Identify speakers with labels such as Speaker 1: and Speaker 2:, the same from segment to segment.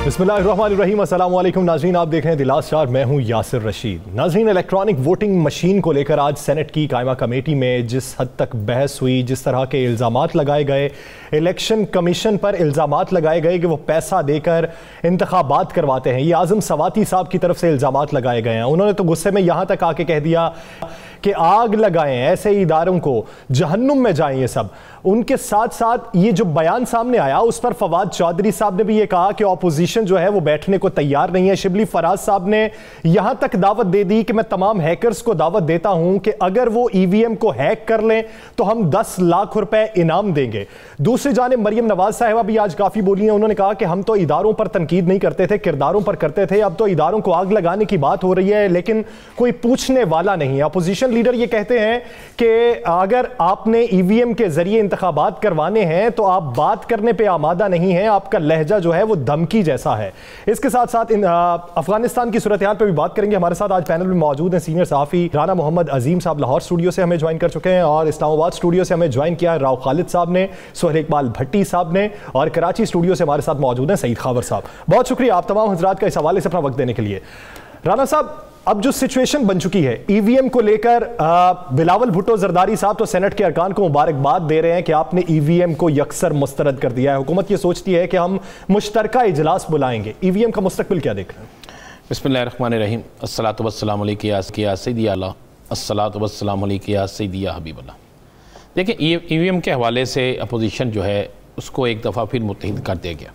Speaker 1: बिस्मिल्लाहिर्रहमानिर्रहीम, अस्सलाम वालेकुम नाज़रीन, आप देख रहे हैं द लास्ट आवर। मैं हूं यासिर रशीद। नाज़रीन, इलेक्ट्रॉनिक वोटिंग मशीन को लेकर आज सेनेट की कायमा कमेटी में जिस हद तक बहस हुई, जिस तरह के इल्ज़ामात लगाए गए, इलेक्शन कमीशन पर इल्ज़ामात लगाए गए कि वो पैसा देकर इंतखाबात करवाते हैं, ये आज़म सवाती साहब की तरफ से इल्ज़ामात लगाए गए हैं। उन्होंने तो गुस्से में यहाँ तक आके कह दिया कि आग लगाएं, ऐसे इदारों को जहन्नुम में जाएं ये सब। उनके साथ साथ ये जो बयान सामने आया उस पर फवाद चौधरी साहब ने भी ये कहा कि ऑपोजिशन जो है वो बैठने को तैयार नहीं है। शिबली फराज साहब ने यहां तक दावत दे दी कि मैं तमाम हैकर्स को दावत देता हूं कि अगर वो ईवीएम को हैक कर लें तो हम 10 लाख रुपए इनाम देंगे। दूसरी जानिब मरियम नवाज साहिबा भी आज काफी बोली हैं। उन्होंने कहा कि हम तो इदारों पर तनकीद नहीं करते थे, किरदारों पर करते थे, अब तो इदारों को आग लगाने की बात हो रही है लेकिन कोई पूछने वाला नहीं है। अपोजिशन लीडर ये कहते हैं कि अगर आपने ईवीएम के जरिए इंतखाबात करवाने हैं तो आप बात करने पे आमादा नहीं है, आपका लहजा जो है वो धमकी जैसा है। इसके साथ साथ अफगानिस्तान की सूरत हाल पे भी बात करेंगे। हमारे साथ आज पैनल में मौजूद हैं सीनियर सहाफी राना मोहम्मद अजीम साहब, लाहौर स्टूडियो से हमें ज्वाइन कर चुके हैं, और इस्लामाबाद स्टूडियो से हमें ज्वाइन किया राव खालिद साहब ने, सोहेल इकबाल भट्टी साहब ने, और कराची स्टूडियो से हमारे साथ मौजूद हैं सईद खावर साहब। बहुत शुक्रिया आप तमाम हजरात का इस हवाले से अपना वक्त देने के लिए। राना साहब, अब जो सिचुएशन बन चुकी है ईवीएम को लेकर, बिलावल भुट्टो जरदारी साहब तो सेनेट के अरकान को मुबारकबाद दे रहे हैं कि आपने ईवीएम को यकसर मुस्तरद कर दिया है। हुकूमत ये सोचती है कि हम मुश्तरका इजलास बुलाएंगे। ईवीएम का मुस्तकबिल क्या देख रहे हैं?
Speaker 2: बिस्मिल्लाहिर्रहमानिर्रहीम, अस्सलातु वस्सलामु अलैका या सय्यदी अल्लाह, अस्सलातु वस्सलामु अलैका या सय्यदी हबीबल्लाह। देखिए, ईवीएम के हवाले से अपोजिशन जो है उसको एक दफ़ा फिर मुत्तहिद कर दिया गया,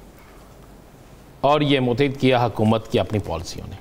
Speaker 2: और ये मुत्तहिद किया हुकूमत की अपनी पॉलिसियों ने।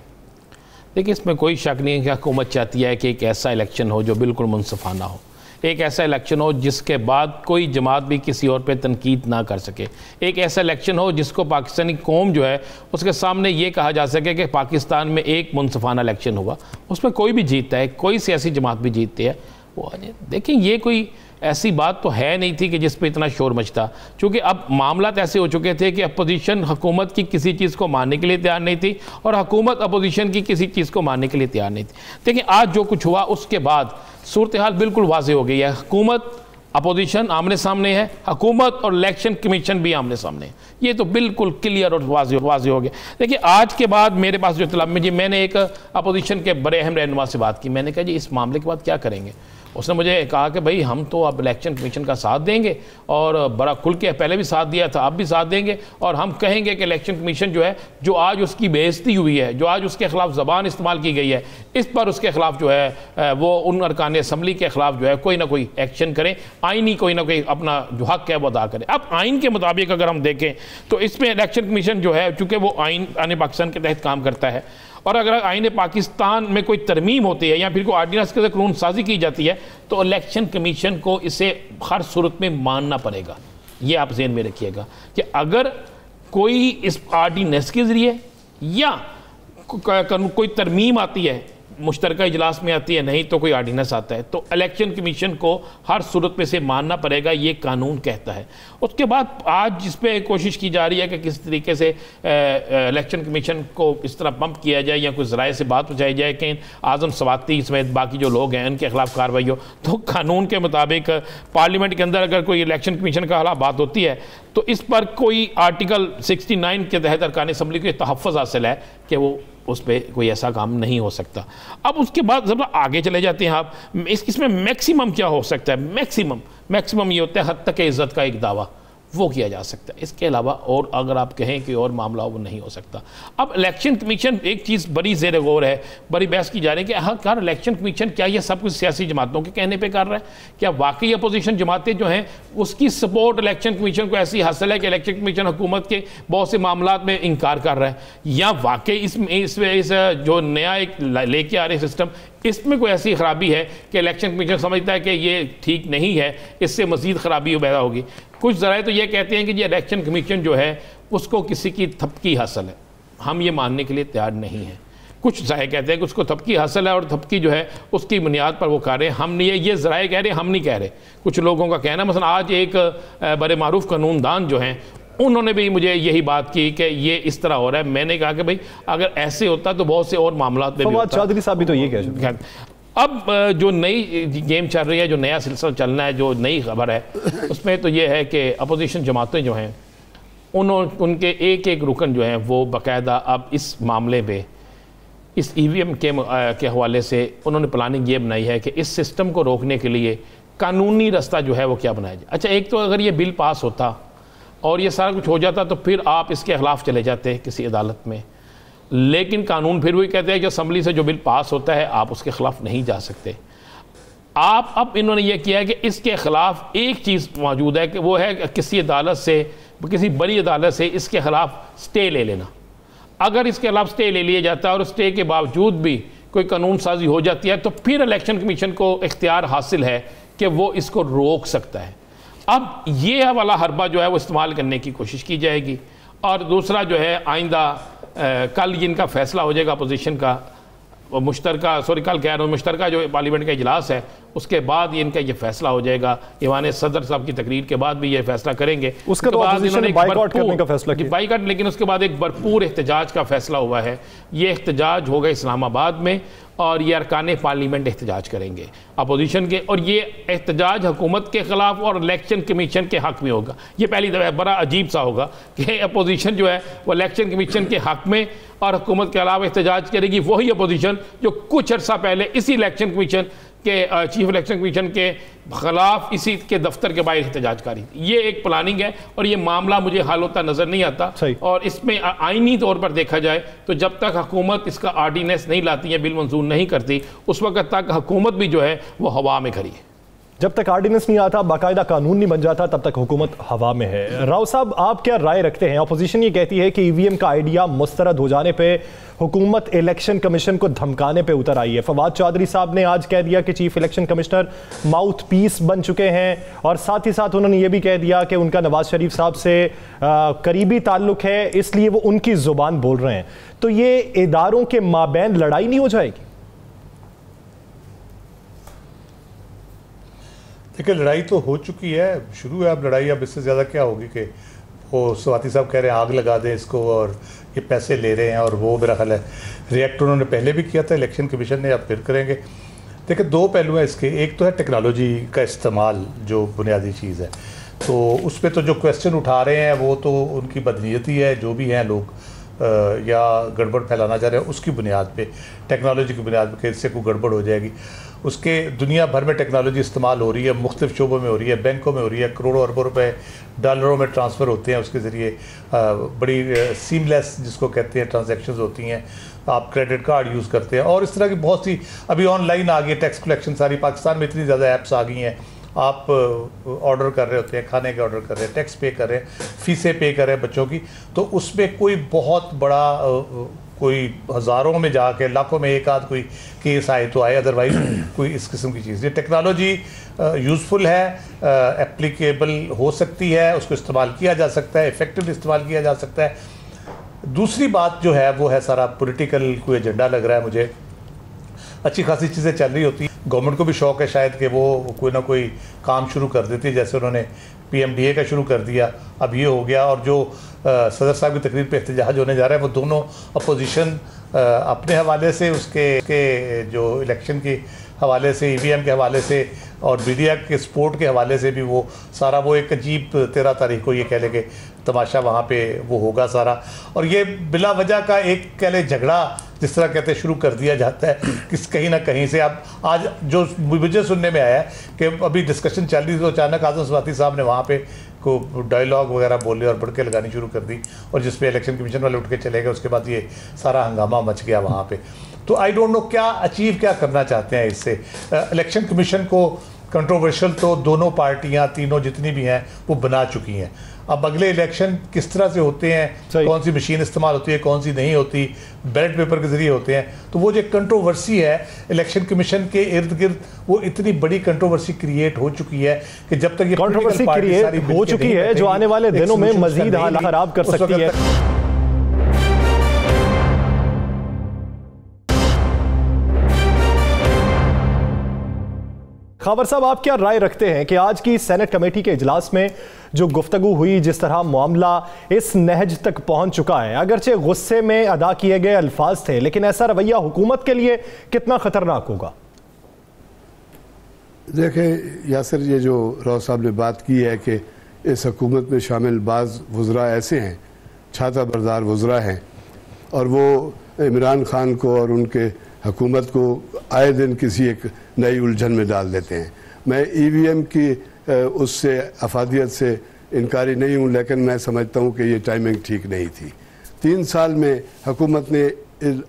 Speaker 2: देखिए, इसमें कोई शक नहीं है कि हुकूमत चाहती है कि एक ऐसा इलेक्शन हो जो बिल्कुल मुनसिफाना हो, एक ऐसा इलेक्शन हो जिसके बाद कोई जमात भी किसी और पे तनकीद ना कर सके, एक ऐसा इलेक्शन हो जिसको पाकिस्तानी कौम जो है उसके सामने ये कहा जा सके कि पाकिस्तान में एक मुनसिफाना इलेक्शन हुआ, उसमें कोई भी जीतता है, कोई सियासी जमात भी जीतती है वो। देखिए, ये कोई ऐसी बात तो है नहीं थी कि जिस पे इतना शोर मचता, क्योंकि अब मामला ऐसे हो चुके थे कि अपोजिशन हुकूमत की किसी चीज़ को मानने के लिए तैयार नहीं थी और हुकूमत अपोजिशन की किसी चीज़ को मानने के लिए तैयार नहीं थी। देखिए, आज जो कुछ हुआ उसके बाद सूरत हाल बिल्कुल वाज़ेह हो गई है। हुकूमत अपोजिशन आमने सामने है, हुकूमत और इलेक्शन कमीशन भी आमने सामने है। ये तो बिल्कुल क्लियर और वाज़ेह हो गया। देखिए, आज के बाद मेरे पास जो इत्तला में जी, मैंने एक अपोजिशन के बड़े अहम रहनुमा से बात की। मैंने कहा जी, इस मामले के बाद क्या करेंगे? उसने मुझे कहा कि भाई हम तो अब इलेक्शन कमीशन का साथ देंगे, और बड़ा खुल के पहले भी साथ दिया था, अब भी साथ देंगे, और हम कहेंगे कि इलेक्शन कमीशन जो है, जो आज उसकी बेइज्जती हुई है, जो आज उसके खिलाफ ज़बान इस्तेमाल की गई है, इस पर उसके खिलाफ जो है वो उन अरकान असम्बली के खिलाफ जो है कोई ना कोई एक्शन करें, आइनी कोई ना कोई अपना जो हक है वो अदा करें। अब आइन के मुताबिक अगर हम देखें तो इसमें इलेक्शन कमीशन जो है, चूँकि वो आइन पाकिस्तान के तहत काम करता है, और अगर आइन पाकिस्तान में कोई तरमीम होती है या फिर कोई ऑर्डिनेंस के कानून साजी की जाती है तो इलेक्शन कमीशन को इसे हर सूरत में मानना पड़ेगा। ये आप ज़हन में रखिएगा कि अगर कोई इस ऑर्डिनेंस के ज़रिए या कोई तरमीम आती है, मुश्तरका इजलास में आती है, नहीं तो कोई ऑर्डिनेंस आता है, तो इलेक्शन कमीशन को हर सूरत में से मानना पड़ेगा, ये कानून कहता है। उसके बाद आज जिस पे कोशिश की जा रही है कि किस तरीके से इलेक्शन कमीशन को इस तरह पंप किया जाए या कुछ ज़राए से बात पहुँचाई जाए कि आज़म सवाती समेत बाकी जो लोग हैं उनके खिलाफ कार्रवाई हो, तो कानून के मुताबिक पार्लियामेंट के अंदर अगर कोई इलेक्शन कमीशन का खिलाफ बात होती है तो इस पर कोई आर्टिकल 69 के तहत अरकान असम्बली को तहफ़्फ़ुज़ हासिल है कि वो उस पर कोई ऐसा काम नहीं हो सकता। अब उसके बाद जब आगे चले जाते हैं आप, इसमें मैक्सिमम क्या हो सकता है? मैक्सिमम ये होता है हद तक इज़्ज़त का एक दावा, वो किया जा सकता है। इसके अलावा और अगर आप कहें कि और मामला वो नहीं हो सकता। अब इलेक्शन कमीशन, एक चीज़ बड़ी ज़ेर गौर है, बड़ी बहस की जा रही है कि आखिरकार इलेक्शन कमीशन क्या ये सब कुछ सियासी जमातों के कहने पे कर रहा है? क्या वाकई अपोजिशन जमातें जो हैं उसकी सपोर्ट इलेक्शन कमीशन को ऐसी हासिल है कि इलेक्शन कमीशन हुकूमत के बहुत से मामला में इनकार कर रहा है, या वाकई इस जो नया एक लेके आ रहे सिस्टम इसमें कोई ऐसी ख़राबी है कि इलेक्शन कमीशन समझता है कि ये ठीक नहीं है, इससे मज़ीद ख़राबी पैदा होगी? कुछ ज़राए तो ये कहते हैं कि ये इलेक्शन कमीशन जो है उसको किसी की थपकी हासिल है, हम ये मानने के लिए तैयार नहीं हैं। कुछ ज़राए कहते हैं कि उसको थपकी हासिल है और थपकी जो है उसकी बुनियाद पर वो कर रहे हैं। हम नहीं, ये ज़राए कह रहे हैं, हम नहीं कह रहे। कुछ लोगों का कहना, मसलन आज एक बड़े मारूफ कानूनदान जो हैं उन्होंने भी मुझे यही बात की कि ये इस तरह हो रहा है। मैंने कहा कि भाई अगर ऐसे होता तो बहुत से और मामला में
Speaker 1: फवाद चौधरी साहब भी तो ये कह रहे।
Speaker 2: अब जो नई गेम चल रही है, जो नया सिलसिला चलना है, जो नई खबर है उसमें तो ये है कि अपोजिशन जमातें जो हैं उनके एक एक रुकन जो हैं वो बाकायदा अब इस मामले पे इस EVM के हवाले से उन्होंने प्लानिंग ये बनाई है कि इस सिस्टम को रोकने के लिए कानूनी रास्ता जो है वो क्या बनाया जाए। अच्छा, एक तो अगर ये बिल पास होता और ये सारा कुछ हो जाता तो फिर आप इसके खिलाफ चले जाते किसी अदालत में, लेकिन कानून फिर भी कहते हैं कि असम्बली से जो बिल पास होता है आप उसके खिलाफ नहीं जा सकते। आप अब इन्होंने ये किया है कि इसके खिलाफ एक चीज़ मौजूद है कि वो है किसी अदालत से, किसी बड़ी अदालत से इसके खिलाफ स्टे ले लेना। अगर इसके खिलाफ स्टे ले लिया जाता है और स्टे के बावजूद भी कोई कानून साजी हो जाती है तो फिर इलेक्शन कमीशन को इख्तियार हासिल है कि वो इसको रोक सकता है। अब ये वाला हरबा जो है वो इस्तेमाल करने की कोशिश की जाएगी। और दूसरा जो है आइंदा कल जिनका फैसला हो जाएगा अपोजिशन का मुश्तरका, सॉरी कल कह रहा हूँ, मुश्तरका जो पार्लियामेंट का इजलास है उसके बाद ये इनका ये फैसला हो जाएगा। ईवान सदर साहब की तकरीर के बाद भी ये फैसला करेंगे।
Speaker 1: उसके बाद इन्होंने बाइकआउट करने का फैसला किया,
Speaker 2: बाइकआउट, लेकिन उसके बाद एक भरपूर एहतजाज का फैसला हुआ है। ये एहतजाज होगा इस्लामाबाद में और ये अरकान पार्लियामेंट एहतजाज करेंगे अपोजिशन के, और ये एहतजाज हुकूमत के ख़िलाफ़ और इलेक्शन कमीशन के हक़ में होगा। ये पहली दफ़ा बड़ा अजीब सा होगा कि अपोजिशन जो है वो इलेक्शन कमीशन के हक़ में और हुकूमत के अलावा एहतजाज करेगी। वही अपोजिशन जो कुछ अर्सा पहले इसी इलेक्शन कमीशन के चीफ इलेक्शन कमीशन के खिलाफ इसी के दफ्तर के बाहर एहतजाज करी। ये एक प्लानिंग है और ये मामला मुझे हल होता नज़र नहीं आता। और इसमें आईनी तौर पर देखा जाए तो जब तक हुकूमत इसका आर्डिनेंस नहीं लाती है, बिल मंजूर नहीं करती, उस वक्त तक हुकूमत भी जो है वो हवा में खड़ी है।
Speaker 1: जब तक आर्डिनेंस नहीं आता, बाकायदा कानून नहीं बन जाता, तब तक हुकूमत हवा में है। राव साहब, आप क्या राय रखते हैं? अपोजिशन ये कहती है कि EVM का आइडिया मुस्तरद हो जाने पे हुकूमत इलेक्शन कमीशन को धमकाने पे उतर आई है। फवाद चौधरी साहब ने आज कह दिया कि chief election commissioner mouthpiece बन चुके हैं, और साथ ही साथ उन्होंने ये भी कह दिया कि उनका नवाज शरीफ साहब से करीबी ताल्लुक है, इसलिए वो उनकी जुबान बोल रहे हैं। तो ये इदारों के माबैन लड़ाई नहीं हो जाएगी?
Speaker 3: देखिए, लड़ाई तो हो चुकी है, शुरू है अब लड़ाई। अब इससे ज़्यादा क्या होगी कि वो स्वाति साहब कह रहे हैं आग लगा दें इसको और ये पैसे ले रहे हैं, और वो मेरा ख्याल है रिएक्ट उन्होंने पहले भी किया था इलेक्शन कमीशन ने, अब फिर करेंगे। देखिए, दो पहलू हैं इसके। एक तो है टेक्नोलॉजी का इस्तेमाल जो बुनियादी चीज़ है, तो उस पर तो जो क्वेश्चन उठा रहे हैं वो तो उनकी बदनीयती है, जो भी हैं लोग या गड़बड़ फैलाना चाह रहे हैं उसकी बुनियाद पे, टेक्नोलॉजी की बुनियाद पे, इससे कोई गड़बड़ हो जाएगी। उसके दुनिया भर में टेक्नोलॉजी इस्तेमाल हो रही है, मुख्तलिफ शोबों में हो रही है, बैंकों में हो रही है, करोड़ों अरबों रुपए डॉलरों में ट्रांसफ़र होते हैं उसके ज़रिए, बड़ी सीमलेस जिसको कहते हैं ट्रांजैक्शंस होती हैं। आप क्रेडिट कार्ड यूज़ करते हैं और इस तरह की बहुत सी अभी ऑनलाइन आ गई, टैक्स कलेक्शन सारी पाकिस्तान में इतनी ज़्यादा ऐप्स आ गई हैं। आप ऑर्डर कर रहे होते हैं, खाने के ऑर्डर कर रहे हैं, टैक्स पे कर रहे हैं, फ़ीसें पे कर रहे हैं बच्चों की, तो उसमें कोई बहुत बड़ा कोई हज़ारों में जाके लाखों में एक आध कोई केस आए तो आए, अदरवाइज कोई इस किस्म की चीज़। ये टेक्नोलॉजी यूज़फुल है, एप्लीकेबल हो सकती है, उसको इस्तेमाल किया जा सकता है, इफ़ेक्टिवली इस्तेमाल किया जा सकता है। दूसरी बात जो है वो है सारा पॉलिटिकल कोई एजेंडा लग रहा है मुझे। अच्छी खासी चीज़ें चल रही होती हैं, गवर्नमेंट को भी शौक़ है शायद कि वो कोई ना कोई काम शुरू कर देती है, जैसे उन्होंने PMDA का शुरू कर दिया, अब ये हो गया। और जो सदर साहब की तकरीर पे एहतजाज होने जा रहा है वो दोनों अपोजिशन अपने हवाले से, उसके जो इलेक्शन के हवाले से, EVM के हवाले से और मीडिया के सपोर्ट के हवाले से भी वो सारा वो एक अजीब 13 तारीख को ये कह लें कि तमाशा वहाँ पे वो होगा सारा। और ये बिला वजह का एक कह लें झगड़ा जिस तरह कहते हैं शुरू कर दिया जाता है किस कहीं ना कहीं से। अब आज जो मुझे सुनने में आया कि अभी डिस्कशन चल रही थी तो अचानक आजम स्वाति साहब ने वहाँ पे को डायलॉग वगैरह बोले और बढ़के लगानी शुरू कर दी, और जिस पे इलेक्शन कमीशन वाले उठ के चले गए, उसके बाद ये सारा हंगामा मच गया वहाँ पे। तो आई डोंट नो क्या अचीव क्या करना चाहते हैं इससे। इलेक्शन कमीशन को कंट्रोवर्शियल तो दोनों पार्टियां तीनों जितनी भी हैं वो बना चुकी हैं। अब अगले इलेक्शन किस तरह से होते हैं, कौन सी मशीन इस्तेमाल होती है, कौन सी नहीं होती, बैलेट पेपर के जरिए होते हैं, तो वो जो कंट्रोवर्सी है इलेक्शन कमीशन के इर्द गिर्द, वो इतनी बड़ी कंट्रोवर्सी क्रिएट हो चुकी है कि जब तक ये
Speaker 1: कंट्रोवर्सी क्रिएट हो चुकी है जो आने वाले दिनों में मजीद हाल खराब कर सकती है। खबर साहब, आप क्या राय रखते हैं कि आज की सेनेट कमेटी के इजलास में जो गुफ्तगू हुई, जिस तरह मामला इस नहज तक पहुंच चुका है, अगरचे गुस्से में अदा किए गए अल्फाज थे, लेकिन ऐसा रवैया हुकूमत के लिए कितना खतरनाक होगा?
Speaker 4: देखें यासिर, ये जो राव साहब ने बात की है कि इस हुकूमत में शामिल बाज़ वज़रा ऐसे हैं, छाता बरदार वज़रा हैं, और वो इमरान खान को और उनके हुकूमत को आए दिन किसी एक नई उलझन में डाल देते हैं। मैं EVM की उससे अफादियत से इनकारी नहीं हूँ, लेकिन मैं समझता हूँ कि ये टाइमिंग ठीक नहीं थी। 3 साल में हुकूमत ने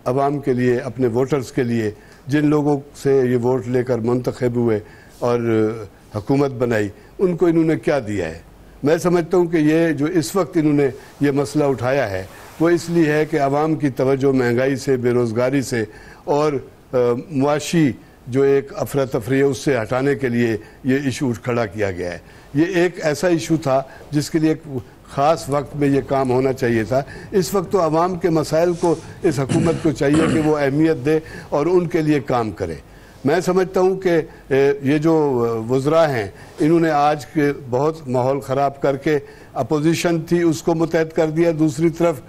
Speaker 4: अवाम के लिए, अपने वोटर्स के लिए, जिन लोगों से ये वोट लेकर मुंतखब हुए और हुकूमत बनाई, उनको इन्होंने क्या दिया है। मैं समझता हूँ कि ये जो इस वक्त इन्होंने ये मसला उठाया है वो इसलिए है कि आवाम की तवज्जो महंगाई से, बेरोज़गारी से और मुआशी जो एक अफरा तफरी है उससे हटाने के लिए ये इशू खड़ा किया गया है। ये एक ऐसा इशू था जिसके लिए एक ख़ास वक्त में ये काम होना चाहिए था। इस वक्त तो आवाम के मसाइल को इस हुकूमत को चाहिए कि वो अहमियत दे और उनके लिए काम करे। मैं समझता हूँ कि ये जो वज़रा हैं इन्होंने आज के बहुत माहौल ख़राब करके अपोजिशन थी उसको मुतहद कर दिया। दूसरी तरफ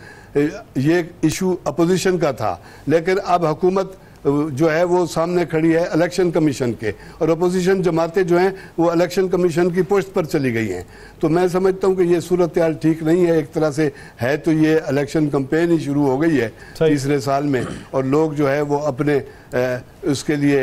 Speaker 4: ये इशू अपोजिशन का था, लेकिन अब हुकूमत जो है वो सामने खड़ी है इलेक्शन कमीशन के, और अपोजिशन जमातें जो हैं वो इलेक्शन कमीशन की पोस्ट पर चली गई हैं। तो मैं समझता हूँ कि ये सूरत हाल ठीक नहीं है। एक तरह से है तो ये इलेक्शन कैंपेन ही शुरू हो गई है तीसरे साल में, और लोग जो है वो अपने उसके लिए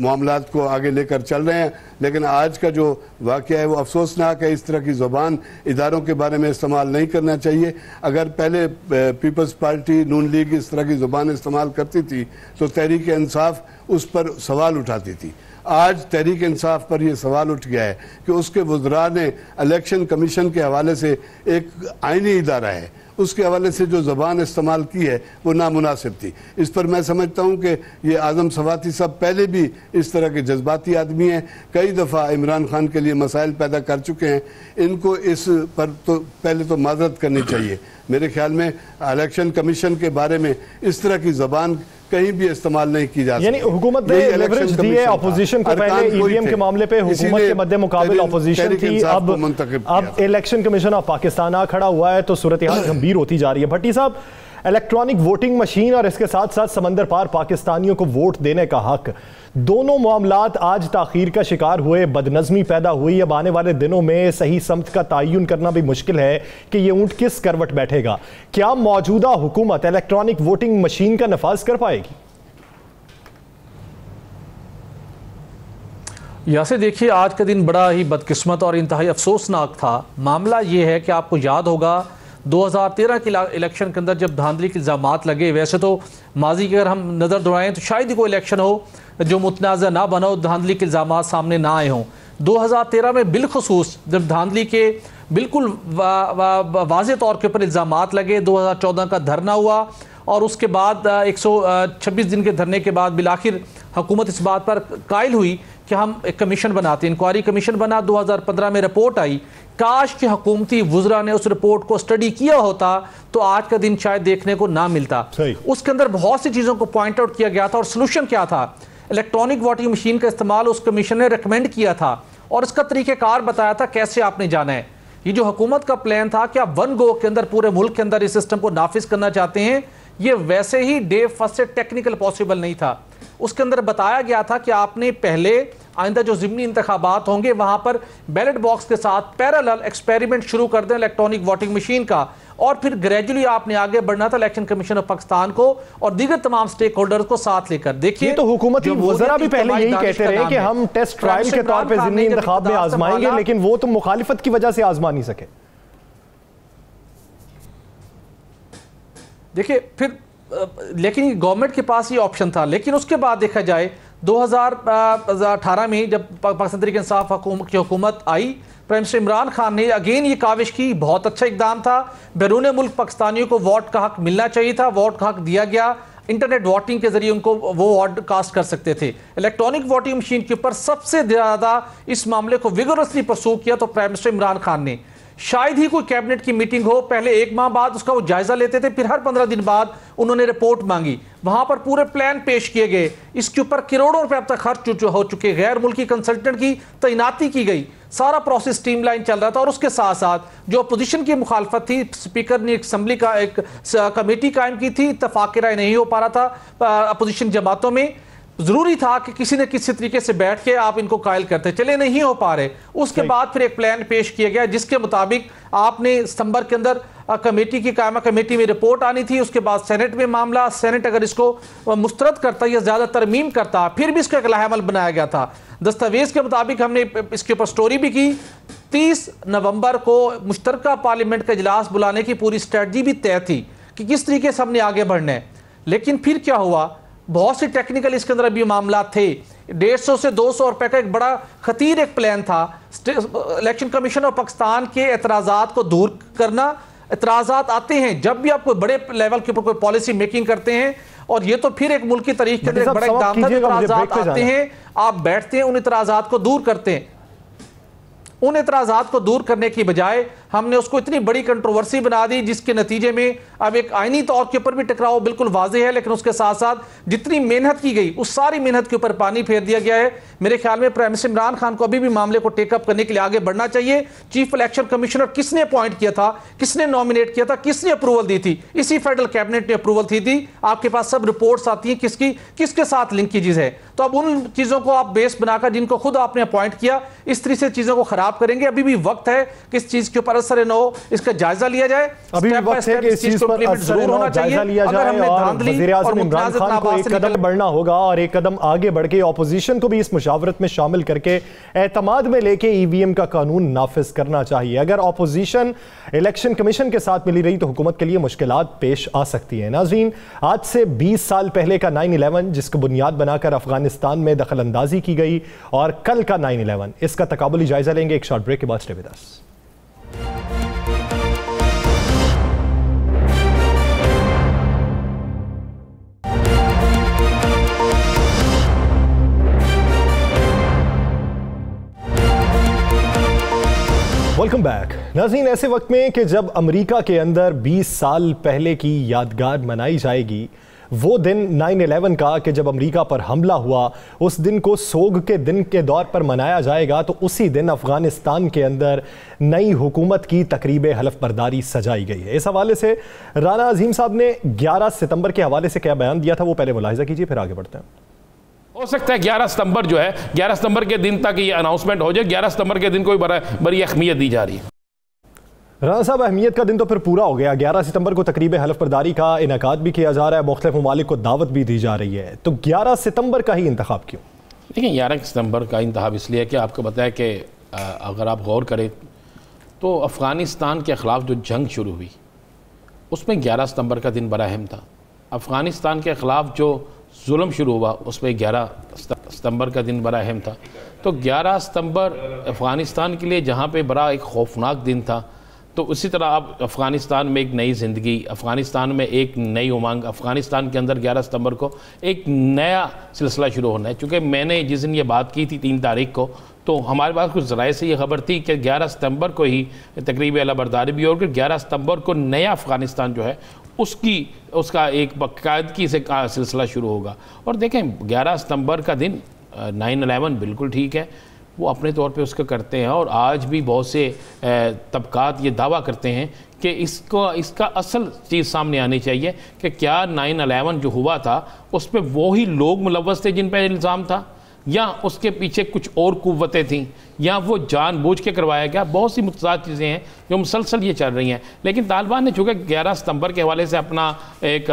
Speaker 4: मामलात को आगे लेकर चल रहे हैं। लेकिन आज का जो वाक़या है वो अफसोसनाक है। इस तरह की ज़ुबान इदारों के बारे में इस्तेमाल नहीं करना चाहिए। अगर पहले पीपल्स पार्टी, नून लीग इस तरह की ज़ुबान इस्तेमाल करती थी तो तहरीक इंसाफ उस पर सवाल उठाती थी। आज तहरीक इंसाफ पर यह सवाल उठ गया है कि उसके वज़रा ने इलेक्शन कमीशन के हवाले से, एक आइनी इदारा है, उसके हवाले से जो ज़बान इस्तेमाल की है वो नामुनासिब थी। इस पर मैं समझता हूँ कि ये आज़म सवाती साहब पहले भी इस तरह के जज्बाती आदमी हैं, कई दफ़ा इमरान खान के लिए मसाइल पैदा कर चुके हैं। इनको इस पर तो पहले तो माज़रत करनी चाहिए। मेरे ख्याल में इलेक्शन कमीशन के बारे में इस तरह की ज़बान कहीं भी इस्तेमाल नहीं की जा सकती।
Speaker 1: यानी हुकूमत ने लेवरेज दी है ऑपोजिशन को। पहले EVM के मामले पे हुकूमत के मद्दे मुकाबिल ऑपोजिशन थी, अब इलेक्शन कमीशन ऑफ पाकिस्तान आ खड़ा हुआ है तो सूरत हाल गंभीर होती जा रही है। भट्टी साहब, इलेक्ट्रॉनिक वोटिंग मशीन और इसके साथ साथ समंदर पार पाकिस्तानियों को वोट देने का हक, दोनों मामलात आज ताखीर का शिकार हुए, बदनज़मी पैदा हुई। अब आने वाले दिनों में सही समत का तयन करना भी मुश्किल है कि ये ऊंट किस करवट बैठेगा। क्या मौजूदा हुकूमत इलेक्ट्रॉनिक वोटिंग मशीन का नफाज कर पाएगी?
Speaker 5: यासे देखिए, आज का दिन बड़ा ही बदकिस्मत और इंतहाई अफसोसनाक था। मामला ये है कि आपको याद होगा 2013 के इलेक्शन के अंदर जब धांधली के इल्ज़ामात लगे, वैसे तो माजी की अगर हम नज़र दौड़ाएं तो शायद ही कोई इलेक्शन हो जो मुतनाज़ा ना बना हो, धांधली के इल्ज़ामात सामने ना आए हों। 2013 में बिलखुसूस जब धांधली के बिल्कुल वाज़े तौर के ऊपर इल्ज़ामात लगे, 2014 का धरना हुआ और उसके बाद 126 दिन के धरने के बाद बिलाखिर हुकूमत इस बात पर कायल हुई कि हम एक कमीशन बनाते हैं। इंक्वायरी कमीशन बना, 2015 में रिपोर्ट आई। काश कि हुकूमती वुज़रा ने उस रिपोर्ट को स्टडी किया होता तो आज का दिन शायद देखने को ना मिलता। उसके अंदर बहुत सी चीज़ों को पॉइंट आउट किया गया था और सोल्यूशन क्या था। इलेक्ट्रॉनिक वोटिंग मशीन का इस्तेमाल उस कमीशन ने रिकमेंड किया था और इसका तरीक़ेकार बताया था कैसे आपने जाना है। ये जो हुकूमत का प्लान था कि आप वन गो के अंदर पूरे मुल्क के अंदर इस सिस्टम को नाफिज करना चाहते हैं, ये वैसे ही डे फर्स्ट से टेक्निकल पॉसिबल नहीं था। उसके अंदर बताया गया था कि आपने पहले आइंदा जो ज़िमनी इंतखाबात होंगे वहां पर बैलेट बॉक्स के साथ पैरेलल एक्सपेरिमेंट शुरू कर दें इलेक्ट्रॉनिक वोटिंग मशीन का, और फिर ग्रेजुअली आपने आगे बढ़ना था इलेक्शन कमीशन ऑफ पाकिस्तान को और दीगर तमाम स्टेक होल्डर्स को साथ लेकर। देखिए
Speaker 1: तो हुकूमती वज़रा भी पहले यही कहते रहे कि हम टेस्ट ट्रायल के तौर पर ज़िमनी इंतखाब में आजमाएंगे, लेकिन वो तो मुखालिफत की वजह से आजमा नहीं सके। देखिए
Speaker 5: फिर लेकिन गवर्नमेंट के पास ये ऑप्शन था। लेकिन उसके बाद देखा जाए 2018 में जब पाकिस्तान तहरीक इंसाफ की हुकूमत आई, प्राइम मिनिस्टर इमरान खान ने अगेन ये काविश की, बहुत अच्छा इकदाम था। बैरून मुल्क पाकिस्तानियों को वोट का हक मिलना चाहिए था, वोट का हक दिया गया। इंटरनेट वोटिंग के जरिए उनको वो वोट कास्ट कर सकते थे। इलेक्ट्रॉनिक वोटिंग मशीन के ऊपर सबसे ज़्यादा इस मामले को विगोरसली परसू किया तो प्राइम मिनिस्टर इमरान खान ने। शायद ही कोई कैबिनेट की मीटिंग हो, पहले 1 माह बाद उसका वो जायजा लेते थे, फिर हर 15 दिन बाद उन्होंने रिपोर्ट मांगी, वहां पर पूरे प्लान पेश किए गए। इसके ऊपर करोड़ों रुपए अब तक खर्च हो चुके, गैर मुल्की कंसल्टेंट की तैनाती की गई, सारा प्रोसेस स्ट्रीमलाइन चल रहा था। और उसके साथ साथ जो अपोजिशन की मुखालफत थी, स्पीकर ने असम्बली का एक कमेटी कायम की थी, इत्तफाक राय नहीं हो पा रहा था अपोजिशन जमातों में। जरूरी था कि किसी न किसी तरीके से बैठ के आप इनको कायल करते, चले नहीं हो पा रहे। उसके बाद फिर एक प्लान पेश किया गया जिसके मुताबिक आपने सितंबर के अंदर कमेटी की कायमा कमेटी में रिपोर्ट आनी थी, उसके बाद सेनेट में मामला, सेनेट अगर इसको मुस्तरद करता या ज्यादा तरमीम करता फिर भी इसका एक लाहेअमल बनाया गया था। दस्तावेज के मुताबिक हमने इसके ऊपर स्टोरी भी की। 30 नवंबर को मुश्तरका पार्लियामेंट का इजलास बुलाने की पूरी स्ट्रेटजी भी तय थी कि किस तरीके से हमने आगे बढ़ना है। लेकिन फिर क्या हुआ, बहुत सी टेक्निकल इसके अंदर अभी मामला थे। 150 से 200 रुपए का एक बड़ा खतीर एक प्लान था इलेक्शन कमीशन और पाकिस्तान के एतराज़ात को दूर करना। एतराज़ात आते हैं जब भी आप कोई बड़े लेवल के ऊपर कोई पॉलिसी मेकिंग करते हैं, और ये तो फिर एक मुल्की तरीके के अंदर एक बड़ा इक़दाम था। एतराज़ात आते हैं, आप बैठते हैं, उन एतराज़ात को दूर करते हैं। उन एतराज़ात को दूर करने की बजाय हमने उसको इतनी बड़ी कंट्रोवर्सी बना दी जिसके नतीजे में अब एक आईनी तौर के ऊपर भी टकराव बिल्कुल वाज़ेह है, लेकिन उसके साथ साथ जितनी मेहनत की गई उस सारी मेहनत के ऊपर पानी फेर दिया गया है। मेरे ख्याल में प्राइम मिनिस्टर इमरान खान को अभी भी मामले को टेकअप करने के लिए आगे बढ़ना चाहिए। चीफ इलेक्शन कमिश्नर किसने अपॉइंट किया था, किसने नॉमिनेट किया था, किसने अप्रूवल दी थी? इसी फेडरल कैबिनेट ने अप्रूवल दी थी। आपके पास सब रिपोर्ट्स आती हैं किसके साथ लिंकेजेस है। तो अब उन चीजों को आप बेस बनाकर जिनको खुद आपने अपॉइंट किया, इस तरह से चीजों को खराब करेंगे। अभी भी वक्त है कि इस चीज के ऊपर असर न हो, इसका जायजा लिया जाए।
Speaker 1: अभी भी वक्त है कि इस चीज पर असर होना चाहिए। अगर हमने वज़ीर-ए-आज़म इमरान खान को एक कदम बढ़ना होगा और एक कदम आगे बढ़ के ऑपोजिशन को भी इस मुशावरत में शामिल करके एतमाद में लेके ईवीएम का कानून नाफिज करना चाहिए। अगर ऑपोजिशन इलेक्शन कमीशन के साथ मिली रही तो हुकूमत के लिए मुश्किलात पेश आ सकती है। नाज़रीन, आज से 20 साल पहले का 9/11 जिसको बुनियाद बनाकर अफगानिस्तान में दखल अंदाजी की गई, और कल का 9/11, इसका तकाबुली जायजा लेंगे एक शॉर्ट ब्रेक के बाद। Stay with us. Welcome back. नाज़रीन, ऐसे वक्त में कि जब अमेरिका के अंदर 20 साल पहले की यादगार मनाई जाएगी, वो दिन 9/11 का कि जब अमेरिका पर हमला हुआ, उस दिन को सोग के दिन के दौर पर मनाया जाएगा, तो उसी दिन अफगानिस्तान के अंदर नई हुकूमत की तकरीब हलफ बर्दारी सजाई गई है। इस हवाले से राना अजीम साहब ने 11 सितंबर के हवाले से क्या बयान दिया था, वो पहले मुलाहिजा कीजिए, फिर आगे बढ़ते हैं।
Speaker 2: हो सकता है 11 सितंबर जो है, 11 सितंबर के दिन तक ये अनाउंसमेंट हो जाए। 11 सितंबर के दिन को बड़ी अहमियत दी जा रही है।
Speaker 1: राना साहब, अहमियत का दिन तो फिर पूरा हो गया। 11 सितंबर को तकरीब हलफ बर्दारी का इनेकाद भी किया जा रहा है, मुख्तलिफ ममालिक को दावत भी दी जा रही है, तो 11 सितंबर का ही इंतखाब क्यों?
Speaker 2: देखिए, 11 सितंबर का इंतखाब इसलिए कि आपको बताया कि अगर आप गौर करें तो अफ़गानिस्तान के ख़िलाफ़ जो जंग शुरू हुई उसमें 11 सितंबर का दिन बड़ा अहम था। अफ़गानिस्तान के ख़िलाफ़ जो जुल्म शुरू हुआ उसमें 11 सितंबर का दिन बड़ा अहम था। तो 11 सितंबर अफ़गानिस्तान के लिए जहाँ पे बड़ा एक खौफनाक दिन था, तो उसी तरह अब अफ़गानिस्तान में एक नई ज़िंदगी, अफ़गानिस्तान में एक नई उमंग, अफ़गानिस्तान के अंदर 11 सितंबर को एक नया सिलसिला शुरू होना है। चूँकि मैंने जिस दिन ये बात की थी 3 तारीख को, तो हमारे पास कुछ ज़राए से ये खबर थी कि 11 सितंबर को ही तकरीब हलफ बर्दारी भी होगी। 11 सितंबर को नया अफ़गानिस्तान जो है उसका एक बाकायदगी से सिलसिला शुरू होगा। और देखें, 11 सितंबर का दिन 9/11 बिल्कुल ठीक है, वो अपने तौर पे उसको करते हैं, और आज भी बहुत से तबकात ये दावा करते हैं कि इसका असल चीज़ सामने आनी चाहिए कि क्या 9/11 जो हुआ था उस पर वही लोग मुलव्वस थे जिन पर इल्ज़ाम था, या उसके पीछे कुछ और कुव्वतें थीं, या वो जानबूझ के करवाया गया। बहुत सी मुतज़ाद चीज़ें हैं जो मुसलसल ये चल रही हैं। लेकिन तालिबान ने चूँकि 11 सितंबर के हवाले से अपना एक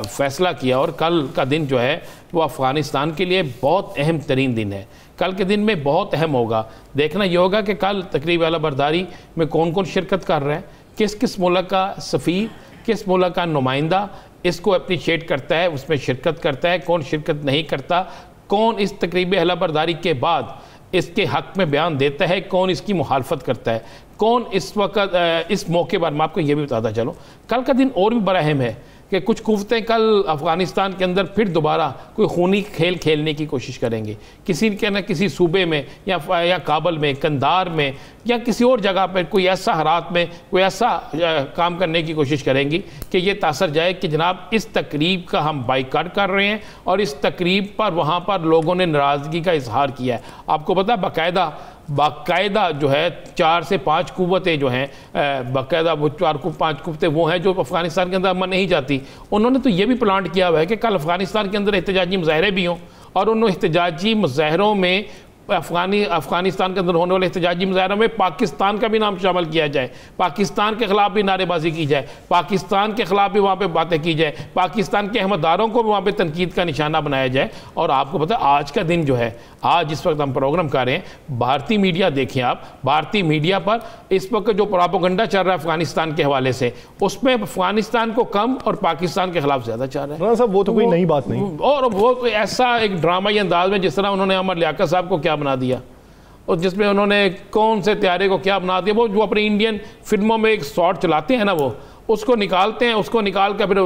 Speaker 2: फ़ैसला किया, और कल का दिन जो है वो अफ़गानिस्तान के लिए बहुत अहम तरीन दिन है। कल के दिन में बहुत अहम होगा, देखना ये होगा कि कल तकरीब हलफ बर्दारी में कौन कौन शिरकत कर रहे हैं, किस किस मुल्क का सफ़ीर, किस मुल्क का नुमाइंदा इसको अप्रीशिएट करता है, उसमें शिरकत करता है, कौन शिरकत नहीं करता, कौन इस तकरीब हलफ बर्दारी के बाद इसके हक़ में बयान देता है, कौन इसकी मुखालफत करता है, कौन इस वक्त इस मौके पर। मैं आपको ये भी बताता चलो, कल का दिन और भी बड़ा अहम है कि कुछ कुव्वतें कल अफ़गानिस्तान के अंदर फिर दोबारा कोई खूनी खेल खेलने की कोशिश करेंगे। किसी के न किसी सूबे में या काबल में, कंधार में, या किसी और जगह पर कोई ऐसा हालात में कोई ऐसा काम करने की कोशिश करेंगी कि ये तासर जाए कि जनाब इस तकरीब का हम बाइकाट कर रहे हैं, और इस तकरीब पर वहाँ पर लोगों ने नाराज़गी का इजहार किया है। आपको पता है बाकायदा जो है 4 से 5 कुव्वतें जो हैं, बाकायदा वो 4-5 कुव्वतें वो हैं जो अफ़गानिस्तान के अंदर अमन नहीं जाती। उन्होंने तो ये भी प्लान किया हुआ है कि कल अफ़गानिस्तान के अंदर एहतजाजी मुजाहरे भी हों, और उन एहतजाजी मुजाहरों में अफगानिस्तान के अंदर होने वाले एहतजाजी मुजाहरों में पाकिस्तान का भी नाम शामिल किया जाए, पाकिस्तान के खिलाफ भी नारेबाजी की जाए, पाकिस्तान के खिलाफ भी वहाँ पे बातें की जाए, पाकिस्तान के अहमदारों को भी वहाँ पे तनकीद का निशाना बनाया जाए। और आपको पता है आज का दिन जो है, आज जिस वक्त हम प्रोग्राम कर रहे हैं, भारतीय मीडिया देखें आप, भारतीय मीडिया पर इस वक्त जो प्रोपेगेंडा चल रहा है अफगानिस्तान के हवाले से, उसमें अफगानिस्तान को कम और पाकिस्तान के खिलाफ ज़्यादा चल रहा है।
Speaker 1: साहब वो तो कोई नई बात नहीं,
Speaker 2: और वो ऐसा एक ड्रामाई अंदाज में जिस तरह उन्होंने अमर लियाकत साहब को क्या बना दिया, और जिसमें उन्होंने कौन से त्यारे को क्या बना दिया, वो जो अपनी इंडियन फिल्मों में एक शॉट चलाते हैं ना, वो उसको निकालते हैं, उसको निकाल कर फिर